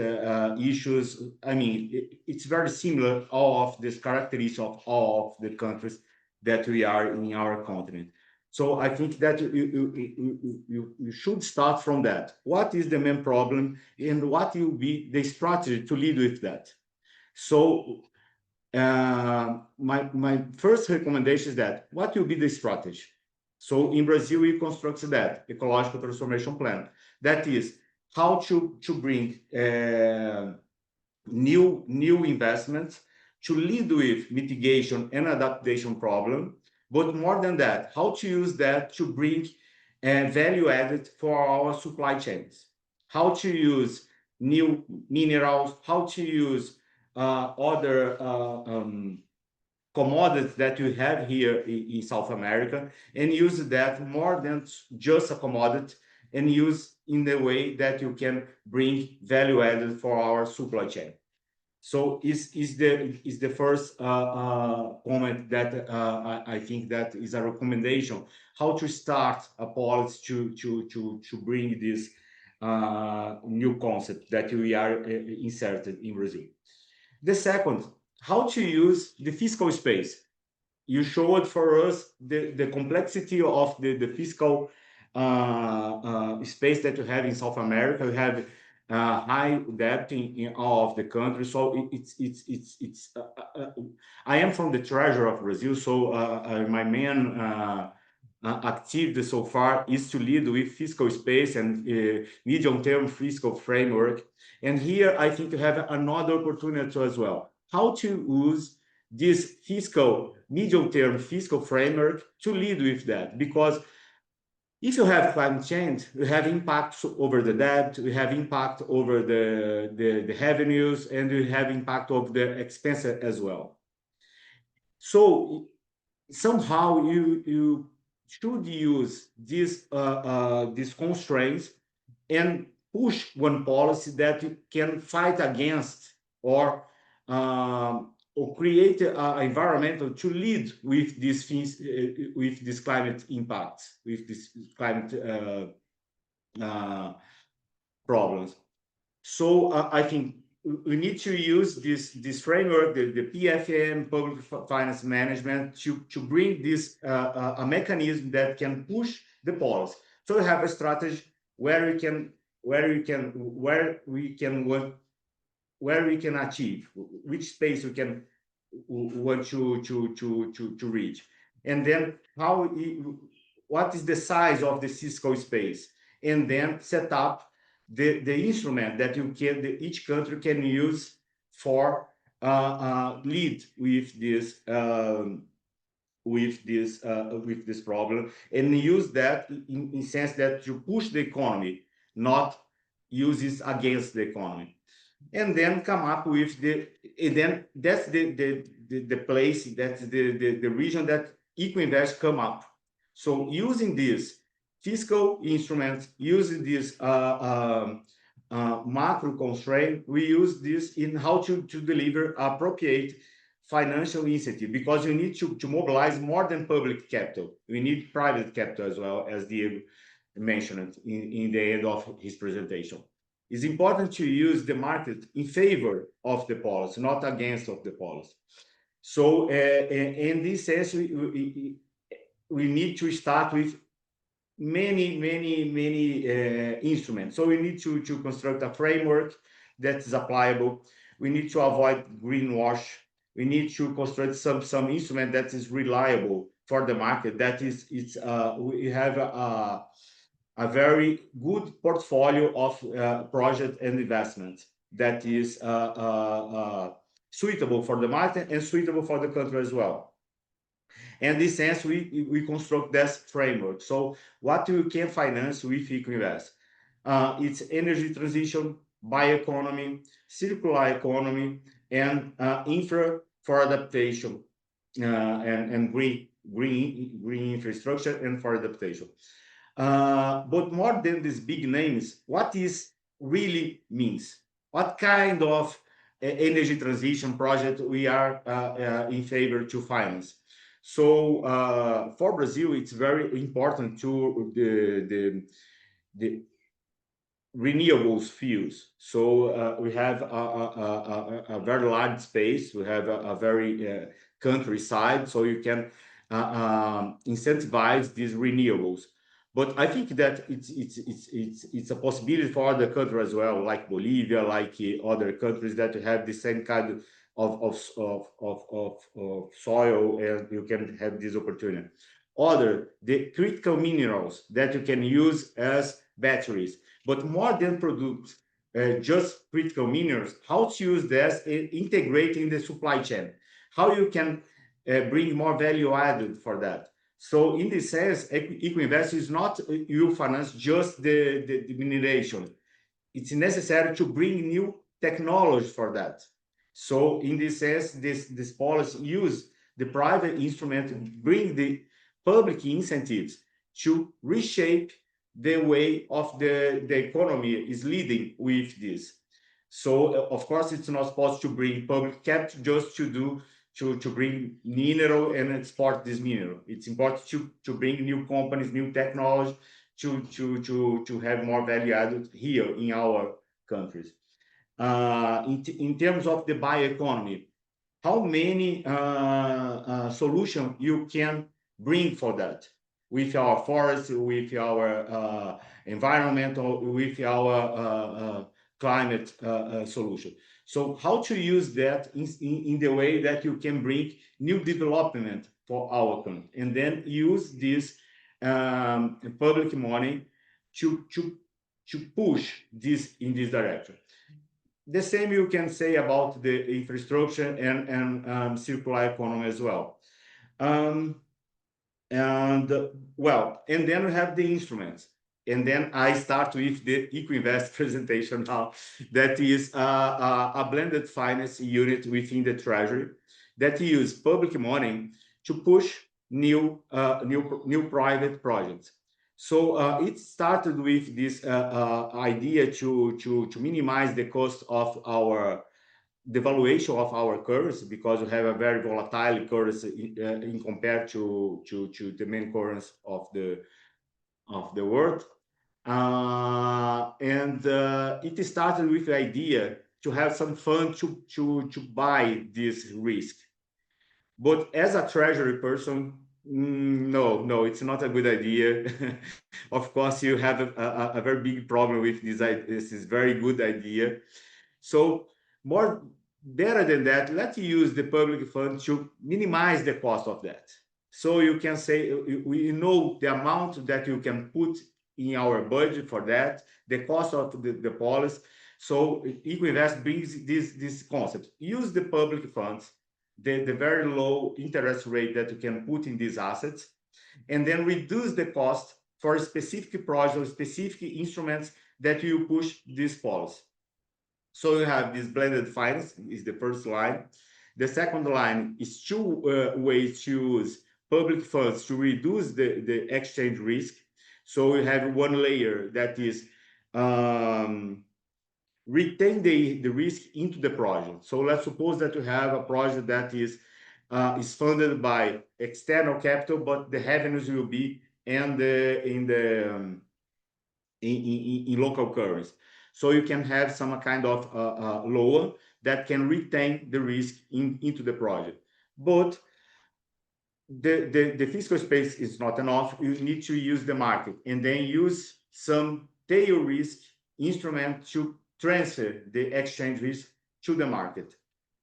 issues. I mean, it's very similar, all of these characteristics of all of the countries that we are in our continent. So I think that you should start from that. What is the main problem and what will be the strategy to lead with that? So my first recommendation is that what will be the strategy? So in Brazil, we constructed that ecological transformation plan. That is how to bring new investments to lead with mitigation and adaptation problem. But more than that, how to use that to bring value added for our supply chains. How to use new minerals, how to use other commodities that we have here in South America, and use that more than just a commodity, and use in the way that you can bring value added for our supply chain. So is the first comment that I think that is a recommendation, how to start a policy to bring this new concept that we are inserted in Brazil. The second, how to use the fiscal space. You showed for us the complexity of the fiscal space that you have in South America. You have high debt in all of the countries. So it's I am from the Treasury of Brazil, so my main activity so far is to lead with fiscal space and medium-term fiscal framework. And here I think you have another opportunity as well. How to use this medium-term fiscal framework to lead with that, because if you have climate change, you have impact over the debt, you have impact over the revenues, and you have impact of the expenses as well. So somehow you should use these constraints and push one policy that can fight against or create an environment to lead with these things, with this climate impact, with this climate problems. So I think we need to use this framework, the PFM, public finance management, to bring this a mechanism that can push the policy. So we have a strategy where we can achieve, which space we can want to reach, and then what is the size of the fiscal space, and then set up the instrument that each country can use for lead with this problem, and use that in sense that you push the economy, not use it against the economy. And then come up with that's the place, that's the region that EcoInvest come up. So using this fiscal instruments, using this macro constraint, we use this in how to deliver appropriate financial incentive, because you need to mobilize more than public capital. We need private capital as well, as Diego mentioned in the end of his presentation. It's important to use the market in favor of the policy, not against of the policy. So in this sense, we need to start with many instruments. So we need to construct a framework that is applicable. We need to avoid greenwash. We need to construct some instrument that is reliable for the market. That is, we have a very good portfolio of project and investment that is suitable for the market and suitable for the country as well. And in this sense, we construct this framework. So what you can finance with EcoInvest? It's energy transition, bioeconomy, circular economy, and infra for adaptation, and green infrastructure and for adaptation. But more than these big names, what is really means? What kind of energy transition project we are in favor to finance? So for Brazil, it's very important to the renewables fuels. So we have a very large space. We have a very countryside, so you can incentivize these renewables. But I think that it's a possibility for other countries as well, like Bolivia, like other countries that have the same kind of soil, and you can have this opportunity. The critical minerals that you can use as batteries, but more than produce just critical minerals, how to use this, integrate in the supply chain, how you can bring more value added for that. So in this sense, EcoInvest is not you finance just the mineration. It's necessary to bring new technology for that. So in this sense, this policy use the private instrument to bring the public incentives to reshape the way of the economy is leading with this. So of course, it's not possible to bring public capital just to bring mineral and export this mineral. It's important to bring new companies, new technology, to have more value added here in our countries. In terms of the bioeconomy, how many solutions you can bring for that with our forests, with our environmental, with our climate solution. So how to use that in the way that you can bring new development for our country, and then use this public money to push this in this direction. The same you can say about the infrastructure and circular economy as well. And then we have the instruments. And then I start with the EcoInvest presentation now. That is a blended finance unit within the Treasury that use public money to push new private projects. So it started with this idea to minimize the cost of our devaluation of our currency, because we have a very volatile currency in compared to the main currency of the world. It started with the idea to have some fund to buy this risk. But as a treasury person, no, it's not a good idea. Of course, you have a very big problem with this. This is very good idea. So better than that, let's use the public fund to minimize the cost of that. So you can say, we know the amount that you can put in our budget for that, the cost of the policy. So EcoInvest brings this concept. Use the public funds, the very low interest rate that you can put in these assets, and then reduce the cost for specific projects, specific instruments that you push this policy. So you have this blended finance is the first line. The second line is two ways to use public funds to reduce the exchange risk. So we have one layer that is retain the risk into the project. So let's suppose that you have a project that is funded by external capital, but the revenues will be in local currency. So you can have some kind of loan that can retain the risk into the project. But the fiscal space is not enough. You need to use the market, and then use some tail risk instrument to transfer the exchange risk to the market.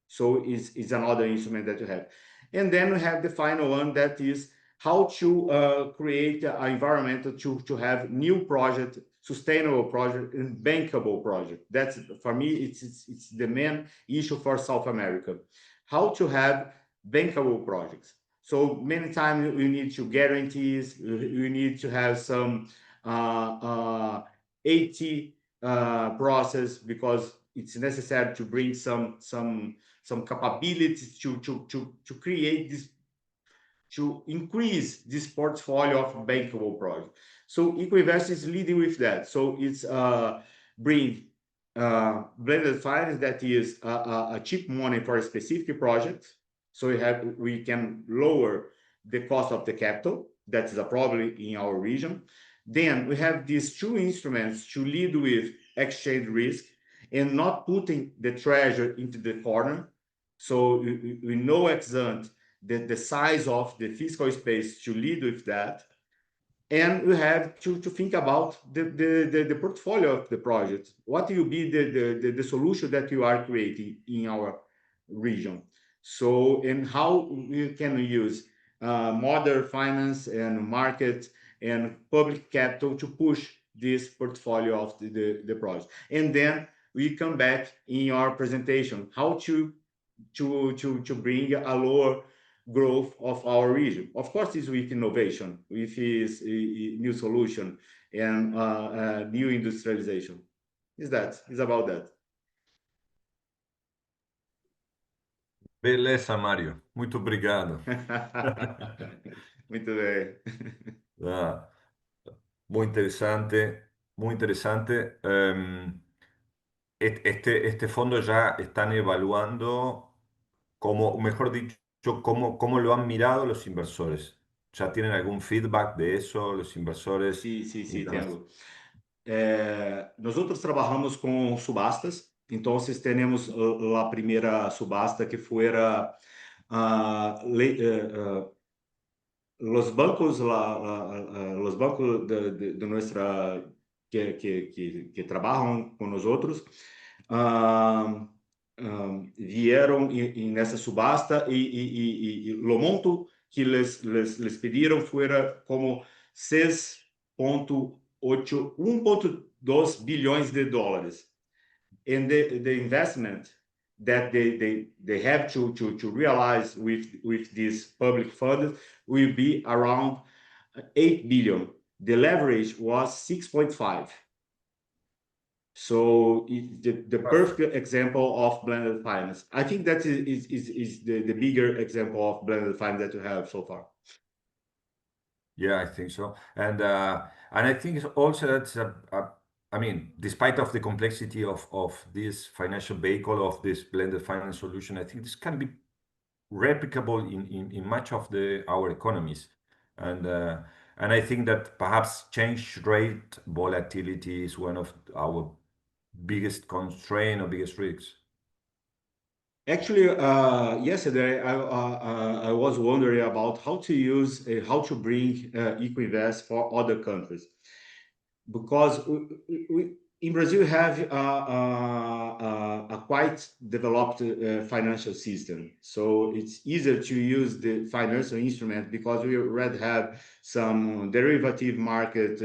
So it's another instrument that you have. And then we have the final one, that is how to create an environment to have new project, sustainable project, and bankable project. That's, for me, it's the main issue for South America. How to have bankable projects. So many times you need to guarantees, you need to have some AT process, because it's necessary to bring some capabilities to create this, to increase this portfolio of bankable projects. So EcoInvest is leading with that. So it's bring blended finance that is a cheap money for a specific project. So we can lower the cost of the capital. That is a problem in our region. Then we have these two instruments to lead with exchange risk and not putting the treasure into the corner. So we know ex ante the size of the fiscal space to lead with that. And we have to think about the portfolio of the project. What will be the solution that you are creating in our region? So, and how we can use modern finance and market and public capital to push this portfolio of the project. And then we come back in our presentation, how to bring a lower growth of our region. Of course, it's with innovation, with this new solution and new industrialization. It's about that. Beleza, Mário. Muito obrigado. Muito bem. Ah, muy interesante, muy interesante. Este fondo ya están evaluando cómo, mejor dicho, cómo lo han mirado los inversores. ¿Ya tienen algún feedback de eso, los inversores? Sí, tengo. Nosotros trabajamos con subastas, entonces tenemos la primera subasta que fuera los bancos, los bancos de nuestra que trabajan con nosotros vieron en esa subasta y lo monto que les pidieron fuera como 1.2 bilhões de dólares. And the investment that they have to realize with this public fund will be around 8 billion. The leverage was 6.5. So the perfect example of blended finance. I think that is the bigger example of blended finance that you have so far. Yeah, I think so. And I think it's also that's I mean, despite of the complexity of this financial vehicle, of this blended finance solution, I think this can be replicable in much of our economies. And I think that perhaps change rate volatility is one of our biggest constraint or biggest risks. Actually, yesterday I was wondering about how to bring Ecoinvest for other countries, because we in Brazil have a quite developed financial system, so it's easier to use the financial instrument because we already have some derivative market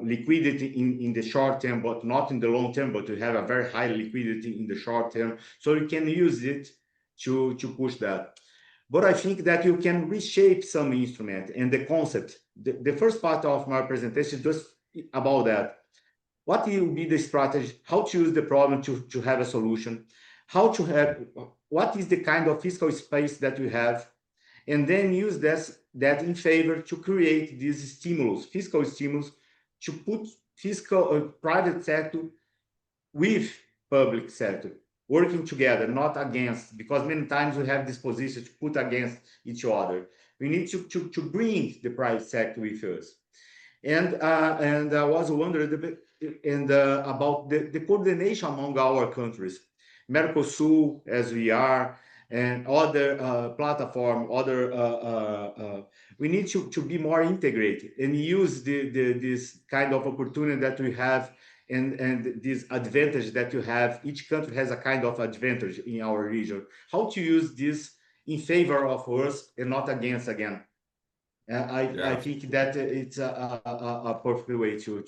liquidity in the short term, but not in the long term, but we have a very high liquidity in the short term, so you can use it to push that. But I think that you can reshape some instrument and the concept. The first part of my presentation is just about that. What will be the strategy? How to use the problem to have a solution? How to have, what is the kind of fiscal space that we have? And then use that in favor to create these stimulus, fiscal stimulus, to put fiscal private sector with public sector, working together, not against, because many times we have this position to put against each other. We need to bring the private sector with us. And I was wondering a bit about the coordination among our countries, Mercosul, as we are, and other platform, we need to be more integrated and use this kind of opportunity that we have and this advantage that you have. Each country has a kind of advantage in our region. How to use this in favor of us and not against again. I think that it's a perfect way to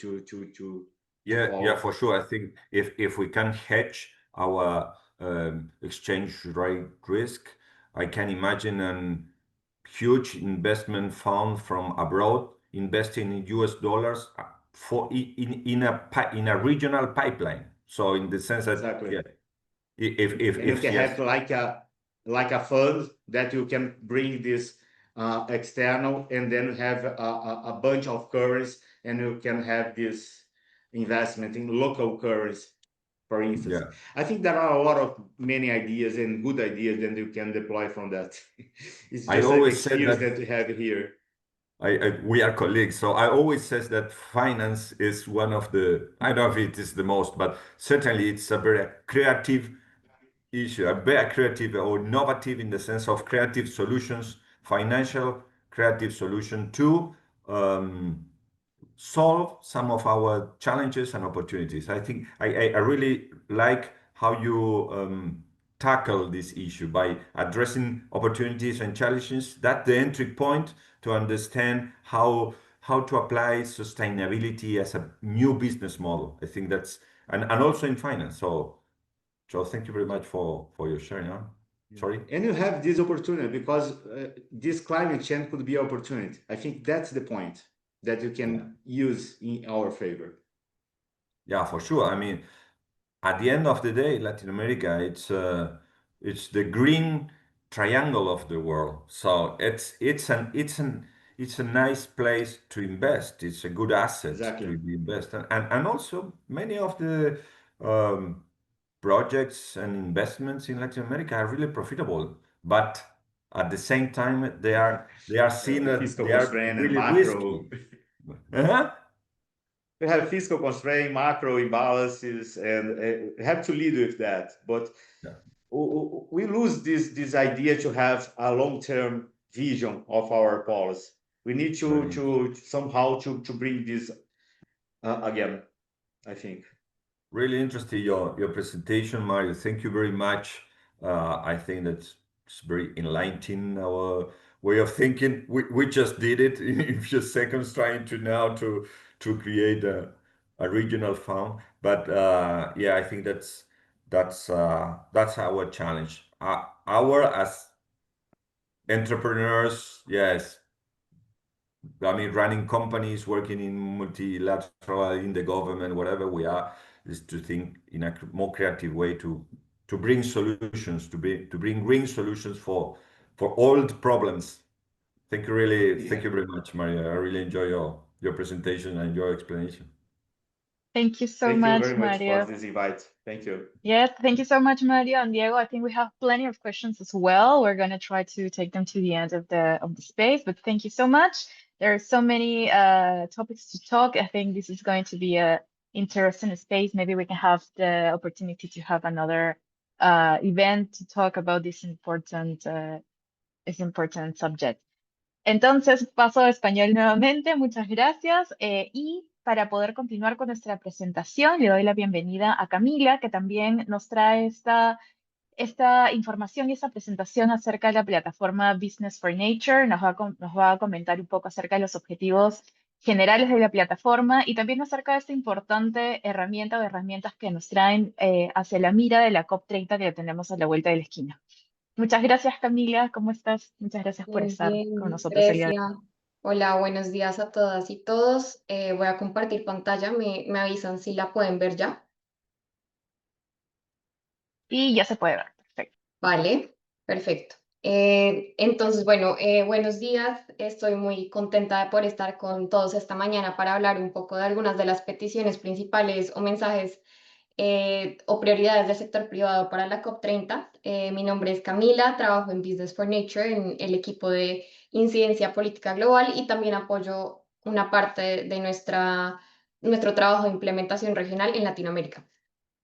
yeah, for sure. I think if we can hedge our exchange rate risk, I can imagine a huge investment fund from abroad investing in US dollars for in a regional pipeline. So in the sense that exactly. Yeah, if you can yes. have like a fund that you can bring this external, and then have a bunch of currencies, and you can have this investment in local currency. for instance. Yeah. I think there are a lot of many ideas and good ideas that you can deploy from that. It's I just an always said experience that that we have here. we are colleagues, so I always says that finance is one of the, I don't know if it is the most, but certainly it's a very creative issue, a very creative or innovative in the sense of creative solutions, financial creative solution to solve some of our challenges and opportunities. I think I really like how you tackle this issue by addressing opportunities and challenges. That's the entry point to understand how to apply sustainability as a new business model. I think that's and also in finance. So thank you very much for your sharing. Huh? Sorry. And you have this opportunity because this climate change could be opportunity. I think that's the point that you can use in our favor. Yeah, for sure. I mean, at the end of the day, Latin America, it's the green triangle of the world. So it's a nice place to invest. It's a good asset Exactly. to be invested, and also many of the um, projects and investments in Latin America are really profitable, but at the same time they are seen The as fiscal they are constraint and really risky. macro. Uh-huh. We have fiscal constraint, macro imbalances, and have to lead with that. But Yeah. we lose this idea to have a long-term vision of our policy. We need Very to somehow to bring this again, I think. Really interesting your presentation, Mario. Thank you very much. I think that's it's very enlightening our way of thinking. We just did it in a few seconds, trying to now to create a regional fund. But yeah, I think that's our challenge. Our as entrepreneurs, yes, I mean, running companies, working in multilateral, in the government, whatever we are, is to think in a more creative way to bring solutions, to bring green solutions for old problems. Thank you, really, thank you very much, Maria. I really enjoy your presentation and your explanation. Thank you so Thank you much, very much for Mario. this invite. Thank you. Yes, thank you so much, Mario and Diego. I think we have plenty of questions as well. We're going to try to take them to the end of the space, but thank you so much. There are so many topics to talk. I think this is going to be a interesting space. Maybe we can have the opportunity to have another event to talk about this important subject. Entonces, paso a español nuevamente. Muchas gracias. Y para poder continuar con nuestra presentación, le doy la bienvenida a Camila, que también nos trae esta información y esta presentación acerca de la plataforma Business for Nature. Nos va a comentar un poco acerca de los objetivos generales de la plataforma y también acerca de esta importante herramienta o herramientas que nos traen hacia la mira de la COP30 que tenemos a la vuelta de la esquina. Muchas gracias, Camila. ¿Cómo estás? Muchas gracias por Muy estar bien, con nosotros el día de hoy. Grecia. Hola, buenos días a todas y todos. Voy a compartir pantalla. Me avisan si la pueden ver ya. Y ya se puede ver. Perfecto. Vale, perfecto. Entonces, bueno, buenos días. Estoy muy contenta por estar con todos esta mañana para hablar un poco de algunas de las peticiones principales o mensajes o prioridades del sector privado para la COP30. Mi nombre es Camila, trabajo en Business for Nature, en el equipo de incidencia política global y también apoyo una parte de nuestro trabajo de implementación regional en Latinoamérica.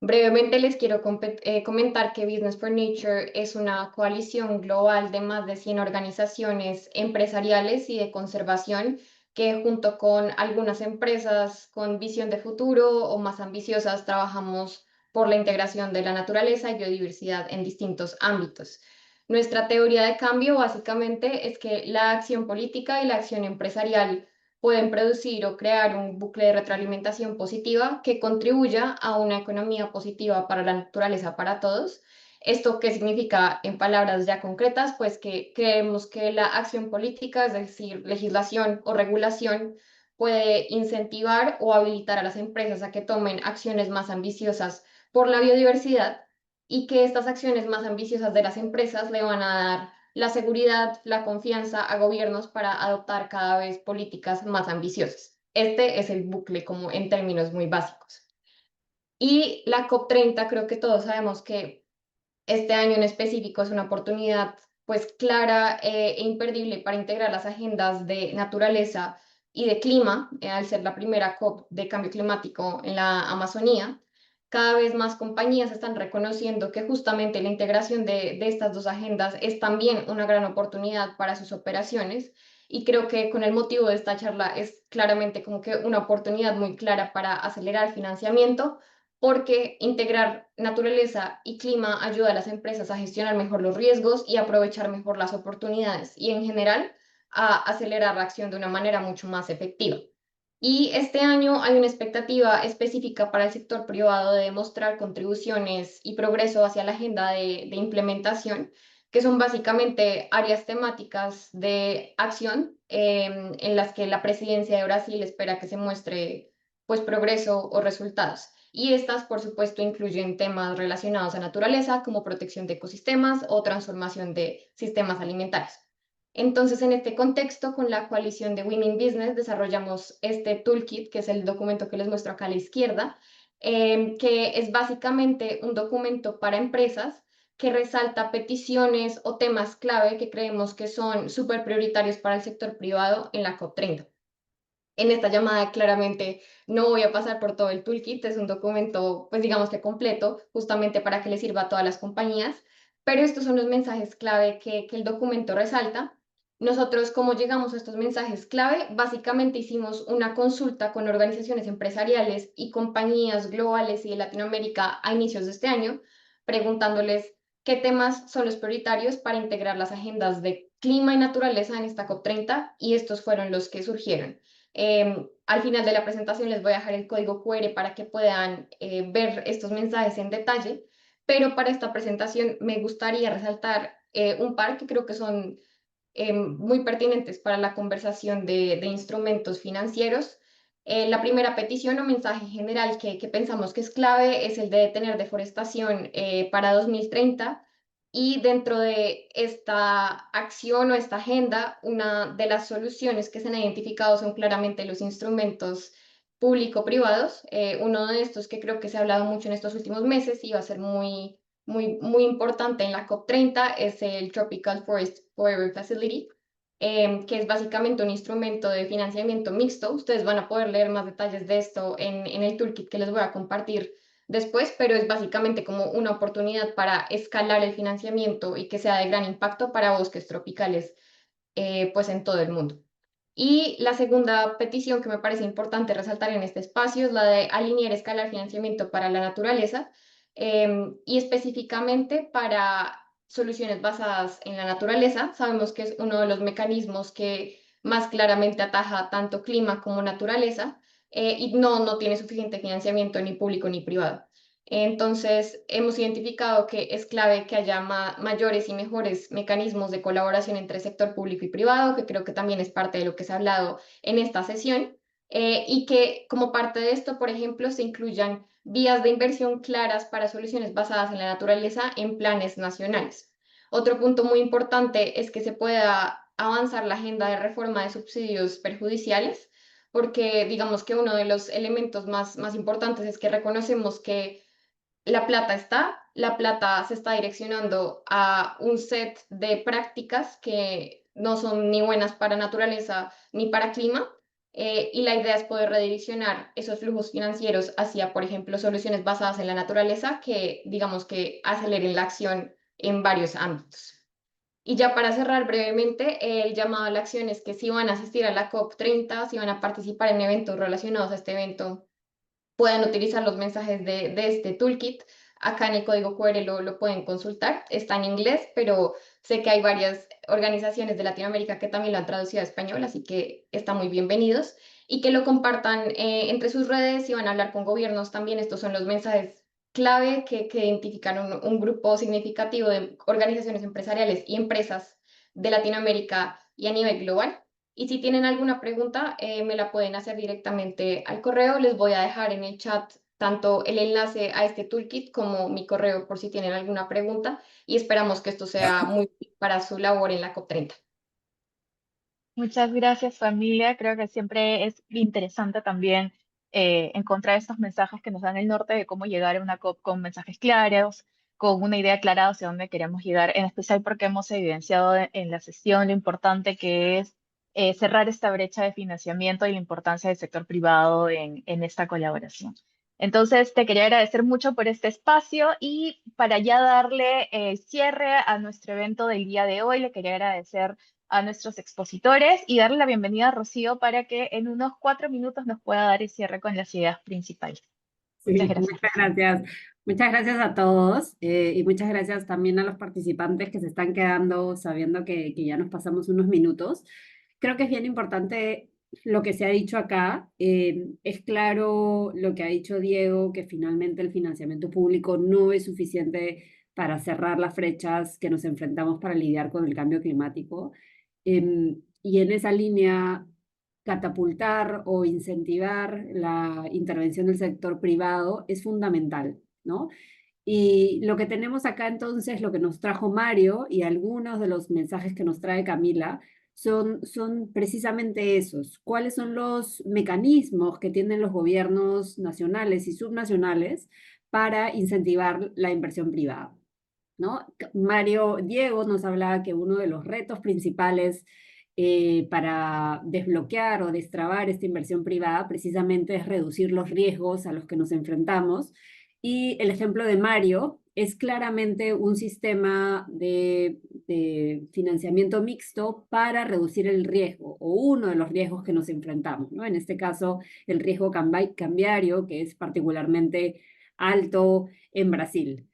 Brevemente les quiero comentar que Business for Nature es una coalición global de más de 100 organizaciones empresariales y de conservación que junto con algunas empresas con visión de futuro o más ambiciosas trabajamos por la integración de la naturaleza y biodiversidad en distintos ámbitos. Nuestra teoría de cambio básicamente es que la acción política y la acción empresarial pueden producir o crear un bucle de retroalimentación positiva que contribuya a una economía positiva para la naturaleza para todos. ¿Esto qué significa en palabras ya concretas? Pues que creemos que la acción política, es decir, legislación o regulación, puede incentivar o habilitar a las empresas a que tomen acciones más ambiciosas por la biodiversidad y que estas acciones más ambiciosas de las empresas le van a dar la seguridad, la confianza a gobiernos para adoptar cada vez políticas más ambiciosas. Este es el bucle como en términos muy básicos. Y la COP30, creo que todos sabemos que este año en específico es una oportunidad pues clara e imperdible para integrar las agendas de naturaleza y de clima, al ser la primera COP de cambio climático en la Amazonía. Cada vez más compañías están reconociendo que justamente la integración de estas dos agendas es también una gran oportunidad para sus operaciones, y creo que con el motivo de esta charla es claramente como que una oportunidad muy clara para acelerar financiamiento, porque integrar naturaleza y clima ayuda a las empresas a gestionar mejor los riesgos y aprovechar mejor las oportunidades, y en general a acelerar la acción de una manera mucho más efectiva. Y este año hay una expectativa específica para el sector privado de demostrar contribuciones y progreso hacia la agenda de implementación, que son básicamente áreas temáticas de acción en las que la presidencia de Brasil espera que se muestre pues progreso o resultados. Y estas, por supuesto, incluyen temas relacionados a naturaleza, como protección de ecosistemas o transformación de sistemas alimentarios. Entonces, en este contexto, con la coalición de Women Business, desarrollamos este toolkit, que es el documento que les muestro acá a la izquierda, que es básicamente un documento para empresas que resalta peticiones o temas clave que creemos que son súper prioritarios para el sector privado en la COP30. En esta llamada claramente no voy a pasar por todo el toolkit, es un documento, pues digamos que completo, justamente para que le sirva a todas las compañías, pero estos son los mensajes clave que el documento resalta. Nosotros, ¿cómo llegamos a estos mensajes clave? Básicamente hicimos una consulta con organizaciones empresariales y compañías globales y de Latinoamérica a inicios de este año, preguntándoles qué temas son los prioritarios para integrar las agendas de clima y naturaleza en esta COP30, y estos fueron los que surgieron. Al final de la presentación les voy a dejar el código QR para que puedan ver estos mensajes en detalle, pero para esta presentación me gustaría resaltar un par que creo que son muy pertinentes para la conversación de instrumentos financieros. La primera petición o mensaje general que pensamos que es clave es el de detener deforestación para 2030. Y dentro de esta acción o esta agenda, una de las soluciones que se han identificado son claramente los instrumentos público-privados. Uno de estos que creo que se ha hablado mucho en estos últimos meses y va a ser muy importante en la COP30 es el Tropical Forest Forever Facility, que es básicamente un instrumento de financiamiento mixto. Ustedes van a poder leer más detalles de esto en el toolkit que les voy a compartir después, pero es básicamente como una oportunidad para escalar el financiamiento y que sea de gran impacto para bosques tropicales pues en todo el mundo. Y la segunda petición que me parece importante resaltar en este espacio es la de alinear y escalar financiamiento para la naturaleza, y específicamente para soluciones basadas en la naturaleza. Sabemos que es uno de los mecanismos que más claramente ataja tanto clima como naturaleza, y no tiene suficiente financiamiento ni público ni privado. Entonces, hemos identificado que es clave que haya mayores y mejores mecanismos de colaboración entre sector público y privado, que creo que también es parte de lo que se ha hablado en esta sesión, y que como parte de esto, por ejemplo, se incluyan vías de inversión claras para soluciones basadas en la naturaleza en planes nacionales. Otro punto muy importante es que se pueda avanzar la agenda de reforma de subsidios perjudiciales, porque digamos que uno de los elementos más importantes es que reconocemos que la plata se está direccionando a un set de prácticas que no son ni buenas para naturaleza ni para clima, y la idea es poder redireccionar esos flujos financieros hacia, por ejemplo, soluciones basadas en la naturaleza que, digamos, que aceleren la acción en varios ámbitos. Y ya para cerrar brevemente, el llamado a la acción es que si van a asistir a la COP30, si van a participar en eventos relacionados a este evento, puedan utilizar los mensajes de este toolkit. Acá en el código QR lo pueden consultar. Está en inglés, pero sé que hay varias organizaciones de Latinoamérica que también lo han traducido a español, así que están muy bienvenidos. Y que lo compartan entre sus redes y van a hablar con gobiernos también. Estos son los mensajes clave que identifican un grupo significativo de organizaciones empresariales y empresas de Latinoamérica y a nivel global. Y si tienen alguna pregunta, me la pueden hacer directamente al correo. Les voy a dejar en el chat tanto el enlace a este toolkit como mi correo por si tienen alguna pregunta, y esperamos que esto sea muy útil para su labor en la COP30. Muchas gracias, familia. Creo que siempre es interesante también en contra de estos mensajes que nos dan el norte de cómo llegar a una COP con mensajes claros, con una idea clara hacia dónde queremos llegar, en especial porque hemos evidenciado en la sesión lo importante que es cerrar esta brecha de financiamiento y la importancia del sector privado en esta colaboración. Entonces, te quería agradecer mucho por este espacio y para ya darle cierre a nuestro evento del día de hoy, le quería agradecer a nuestros expositores y darle la bienvenida a Rocío para que en unos 4 minutos nos pueda dar el cierre con las ideas principales. Muchas Sí, gracias. muchas gracias. Muchas gracias a todos y muchas gracias también a los participantes que se están quedando sabiendo que ya nos pasamos unos minutos. Creo que es bien importante lo que se ha dicho acá. Es claro lo que ha dicho Diego, que finalmente el financiamiento público no es suficiente para cerrar las brechas que nos enfrentamos para lidiar con el cambio climático. Y en esa línea catapultar o incentivar la intervención del sector privado es fundamental, ¿no? Y lo que tenemos acá entonces, lo que nos trajo Mario y algunos de los mensajes que nos trae Camila, son precisamente esos. ¿Cuáles son los mecanismos que tienen los gobiernos nacionales y subnacionales para incentivar la inversión privada? ¿No? Diego nos hablaba que uno de los retos principales para desbloquear o destrabar esta inversión privada precisamente es reducir los riesgos a los que nos enfrentamos. Y el ejemplo de Mario es claramente un sistema de financiamiento mixto para reducir el riesgo o uno de los riesgos que nos enfrentamos, ¿no? En este caso, el riesgo cambiario, que es particularmente alto en Brasil.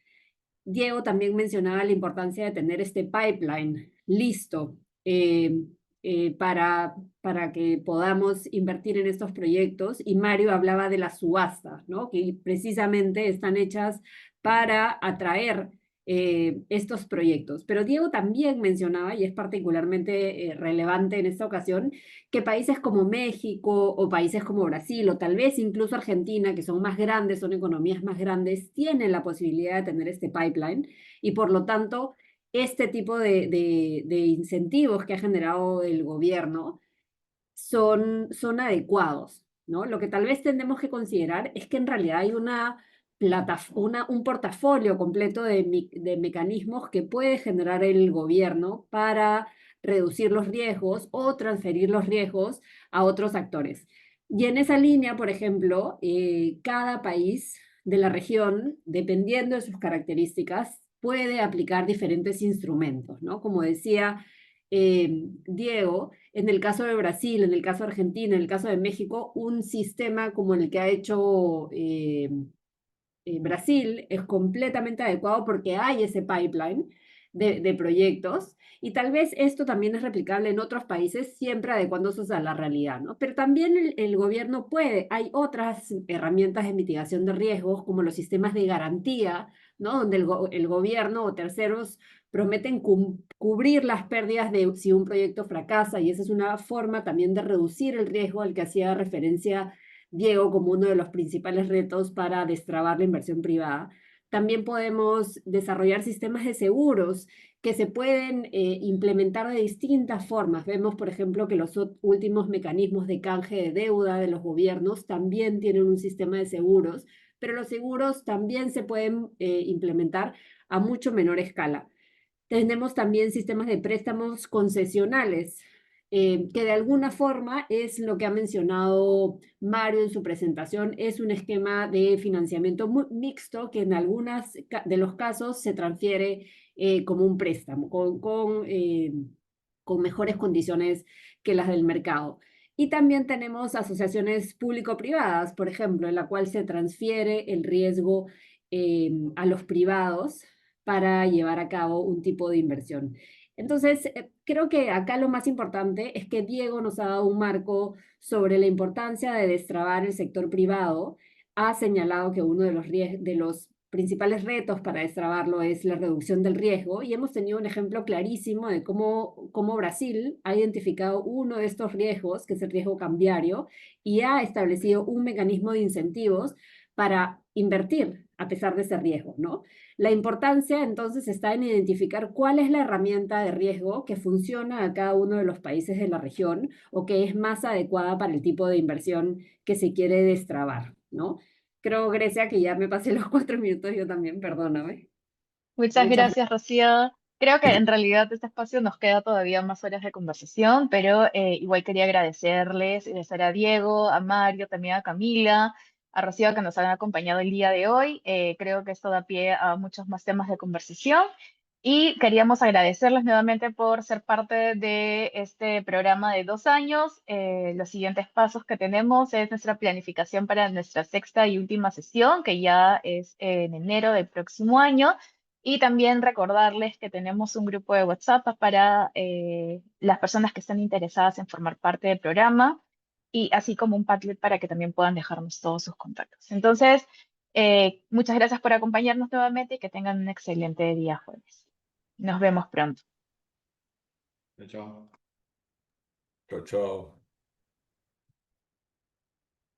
Diego también mencionaba la importancia de tener este pipeline listo para que podamos invertir en estos proyectos. Y Mario hablaba de las subastas, ¿no? Que precisamente están hechas para atraer estos proyectos. Pero Diego también mencionaba, y es particularmente relevante en esta ocasión, que países como México o países como Brasil o tal vez incluso Argentina, que son más grandes, son economías más grandes, tienen la posibilidad de tener este pipeline y por lo tanto este tipo de incentivos que ha generado el gobierno son adecuados, ¿no? Lo que tal vez tendremos que considerar es que en realidad hay un portafolio completo de mecanismos que puede generar el gobierno para reducir los riesgos o transferir los riesgos a otros actores. Y en esa línea, por ejemplo, cada país de la región, dependiendo de sus características, puede aplicar diferentes instrumentos, ¿no? Como decía Diego, en el caso de Brasil, en el caso de Argentina, en el caso de México, un sistema como el que ha hecho Brasil es completamente adecuado porque hay ese pipeline de proyectos y tal vez esto también es replicable en otros países, siempre adecuándose a la realidad, ¿no? Pero también el gobierno hay otras herramientas de mitigación de riesgos como los sistemas de garantía, ¿no? Donde el gobierno o terceros prometen cubrir las pérdidas de si un proyecto fracasa y esa es una forma también de reducir el riesgo al que hacía referencia Diego como uno de los principales retos para destrabar la inversión privada. También podemos desarrollar sistemas de seguros que se pueden implementar de distintas formas. Vemos, por ejemplo, que los últimos mecanismos de canje de deuda de los gobiernos también tienen un sistema de seguros, pero los seguros también se pueden implementar a mucho menor escala. Tenemos también sistemas de préstamos concesionales, que de alguna forma es lo que ha mencionado Mario en su presentación, es un esquema de financiamiento mixto que en algunos de los casos se transfiere como un préstamo, con mejores condiciones que las del mercado. Y también tenemos asociaciones público-privadas, por ejemplo, en la cual se transfiere el riesgo a los privados para llevar a cabo un tipo de inversión. Entonces, creo que acá lo más importante es que Diego nos ha dado un marco sobre la importancia de destrabar el sector privado. Ha señalado que uno de los principales retos para destrabarlo es la reducción del riesgo y hemos tenido un ejemplo clarísimo de cómo Brasil ha identificado uno de estos riesgos, que es el riesgo cambiario, y ha establecido un mecanismo de incentivos para invertir a pesar de ese riesgo, ¿no? La importancia entonces está en identificar cuál es la herramienta de riesgo que funciona a cada uno de los países de la región o que es más adecuada para el tipo de inversión que se quiere destrabar, ¿no? Creo, Grecia, que ya me pasé los 4 minutos yo también, perdóname. Muchas Muchas gracias, Rocío. Creo que en realidad este espacio nos queda todavía más horas de conversación, pero igual quería agradecer a Diego, a Mario, también a Camila, a Rocío que nos han acompañado el día de hoy. Creo que esto da pie a muchos más temas de conversación y queríamos agradecerles nuevamente por ser parte de este programa de 2 años. Los siguientes pasos que tenemos es nuestra planificación para nuestra sexta y última sesión, que ya es en enero del próximo año. Y también recordarles que tenemos un grupo de WhatsApp para las personas que están interesadas en formar parte del programa y así como un Padlet para que también puedan dejarnos todos sus contactos. Entonces, muchas gracias por acompañarnos nuevamente y que tengan un excelente día jueves. Nos vemos pronto. Chao. Chao, chao.